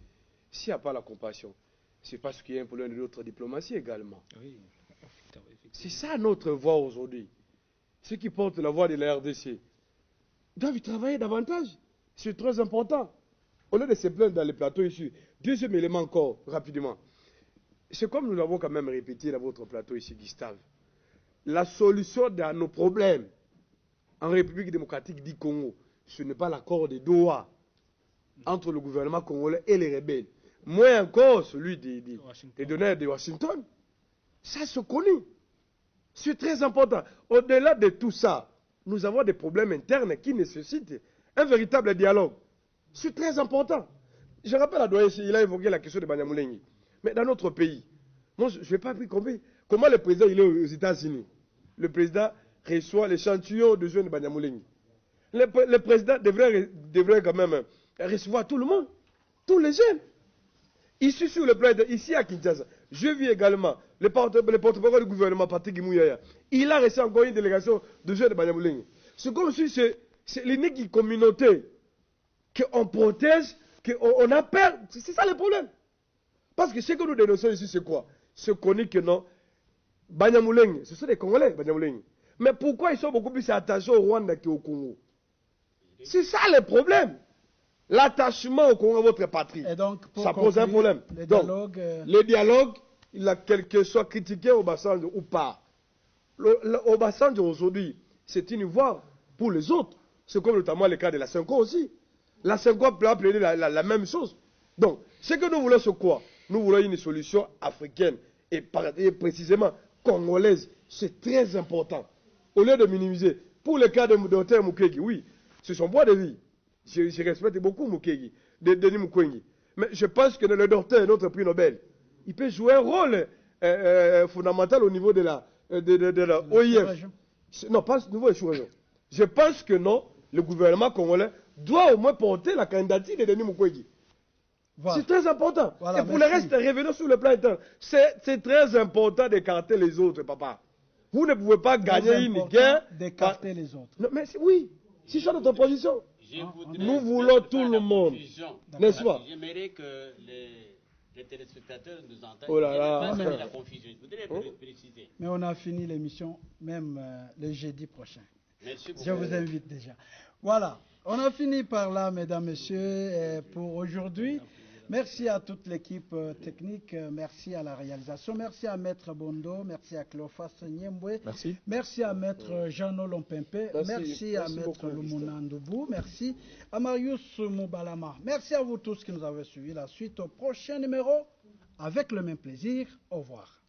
s'il n'y a pas la compassion, c'est parce qu'il y a un problème de notre diplomatie également. Oui. C'est ça notre voix aujourd'hui. Ceux qui portent la voix de la RDC doivent y travailler davantage. C'est très important. Au lieu de se plaindre dans les plateaux ici, deuxième élément encore, rapidement. C'est comme nous l'avons quand même répété dans votre plateau ici, Gustave. La solution à nos problèmes en République démocratique du Congo, ce n'est pas l'accord de Doha entre le gouvernement congolais et les rebelles. Moins encore celui des donneurs de Washington. Ça se connaît. C'est très important. Au-delà de tout ça, nous avons des problèmes internes qui nécessitent un véritable dialogue. C'est très important. Je rappelle à Doyen, il a évoqué la question de Banyamulenge. Mais dans notre pays, moi, je ne vais pas pris comment le président il est aux États-Unis. Le président reçoit l'échantillon de jeunes de Banyamulenge. Le président devrait quand même recevoir tout le monde, tous les jeunes. Ici, sur le plan, ici à Kinshasa, je vis également le porte-parole du gouvernement, Patrick Mouyaya. Il a reçu encore une délégation de jeunes de Banyamulenge. C'est comme si c'est l'unique communauté qu'on protège, qu'on appelle. C'est ça le problème. Parce que ce que nous dénonçons ici, c'est quoi? C'est qu'on dit que non, Banyamulenge, ce sont des Congolais, Banyamulenge. Mais pourquoi ils sont beaucoup plus attachés au Rwanda qu'au Congo? C'est ça le problème. L'attachement au Congo à votre patrie, donc, ça pose un problème. Le dialogue, il a quelque soit critiqué au Obasanjo ou pas. Obasanjo aujourd'hui, c'est une voie pour les autres. C'est comme notamment le cas de la Senko aussi. La Senko peut appeler la même chose. Donc, ce que nous voulons, c'est quoi? Nous voulons une solution africaine et précisément congolaise. C'est très important. Au lieu de minimiser, pour le cas de Dr Mukwege, oui, c'est son point de vie. Je respecte beaucoup Mukwege, Denis Mukwege. Mais je pense que le docteur, notre prix Nobel, il peut jouer un rôle fondamental au niveau de la OIF. Non, pas au niveau de la Je pense que non, le gouvernement congolais doit au moins porter la candidature de Denis Mukwege. Voilà. C'est très important. Voilà, et pour le reste, revenons sur le plan interne. C'est très important d'écarter les autres, papa. Vous ne pouvez pas gagner une guerre. D'écarter les autres. Non, mais oui, c'est ça notre position. Nous voulons tout le monde. N'est-ce pas? J'aimerais que les téléspectateurs nous entendent. Oh là là. La confusion. Je voudrais préciser. Mais on a fini l'émission même le jeudi prochain. Merci beaucoup. Je vous invite déjà. Voilà. On a fini par là, mesdames, messieurs, pour aujourd'hui. Merci à toute l'équipe technique, merci à la réalisation, merci à Maître Bondo, merci à Cléophas Niembwe, merci à Maître Jean Lompempé, merci à Maître Lumuna Ndoubou, merci à Marius Moubalama. Merci à vous tous qui nous avez suivis. La suite au prochain numéro, avec le même plaisir. Au revoir.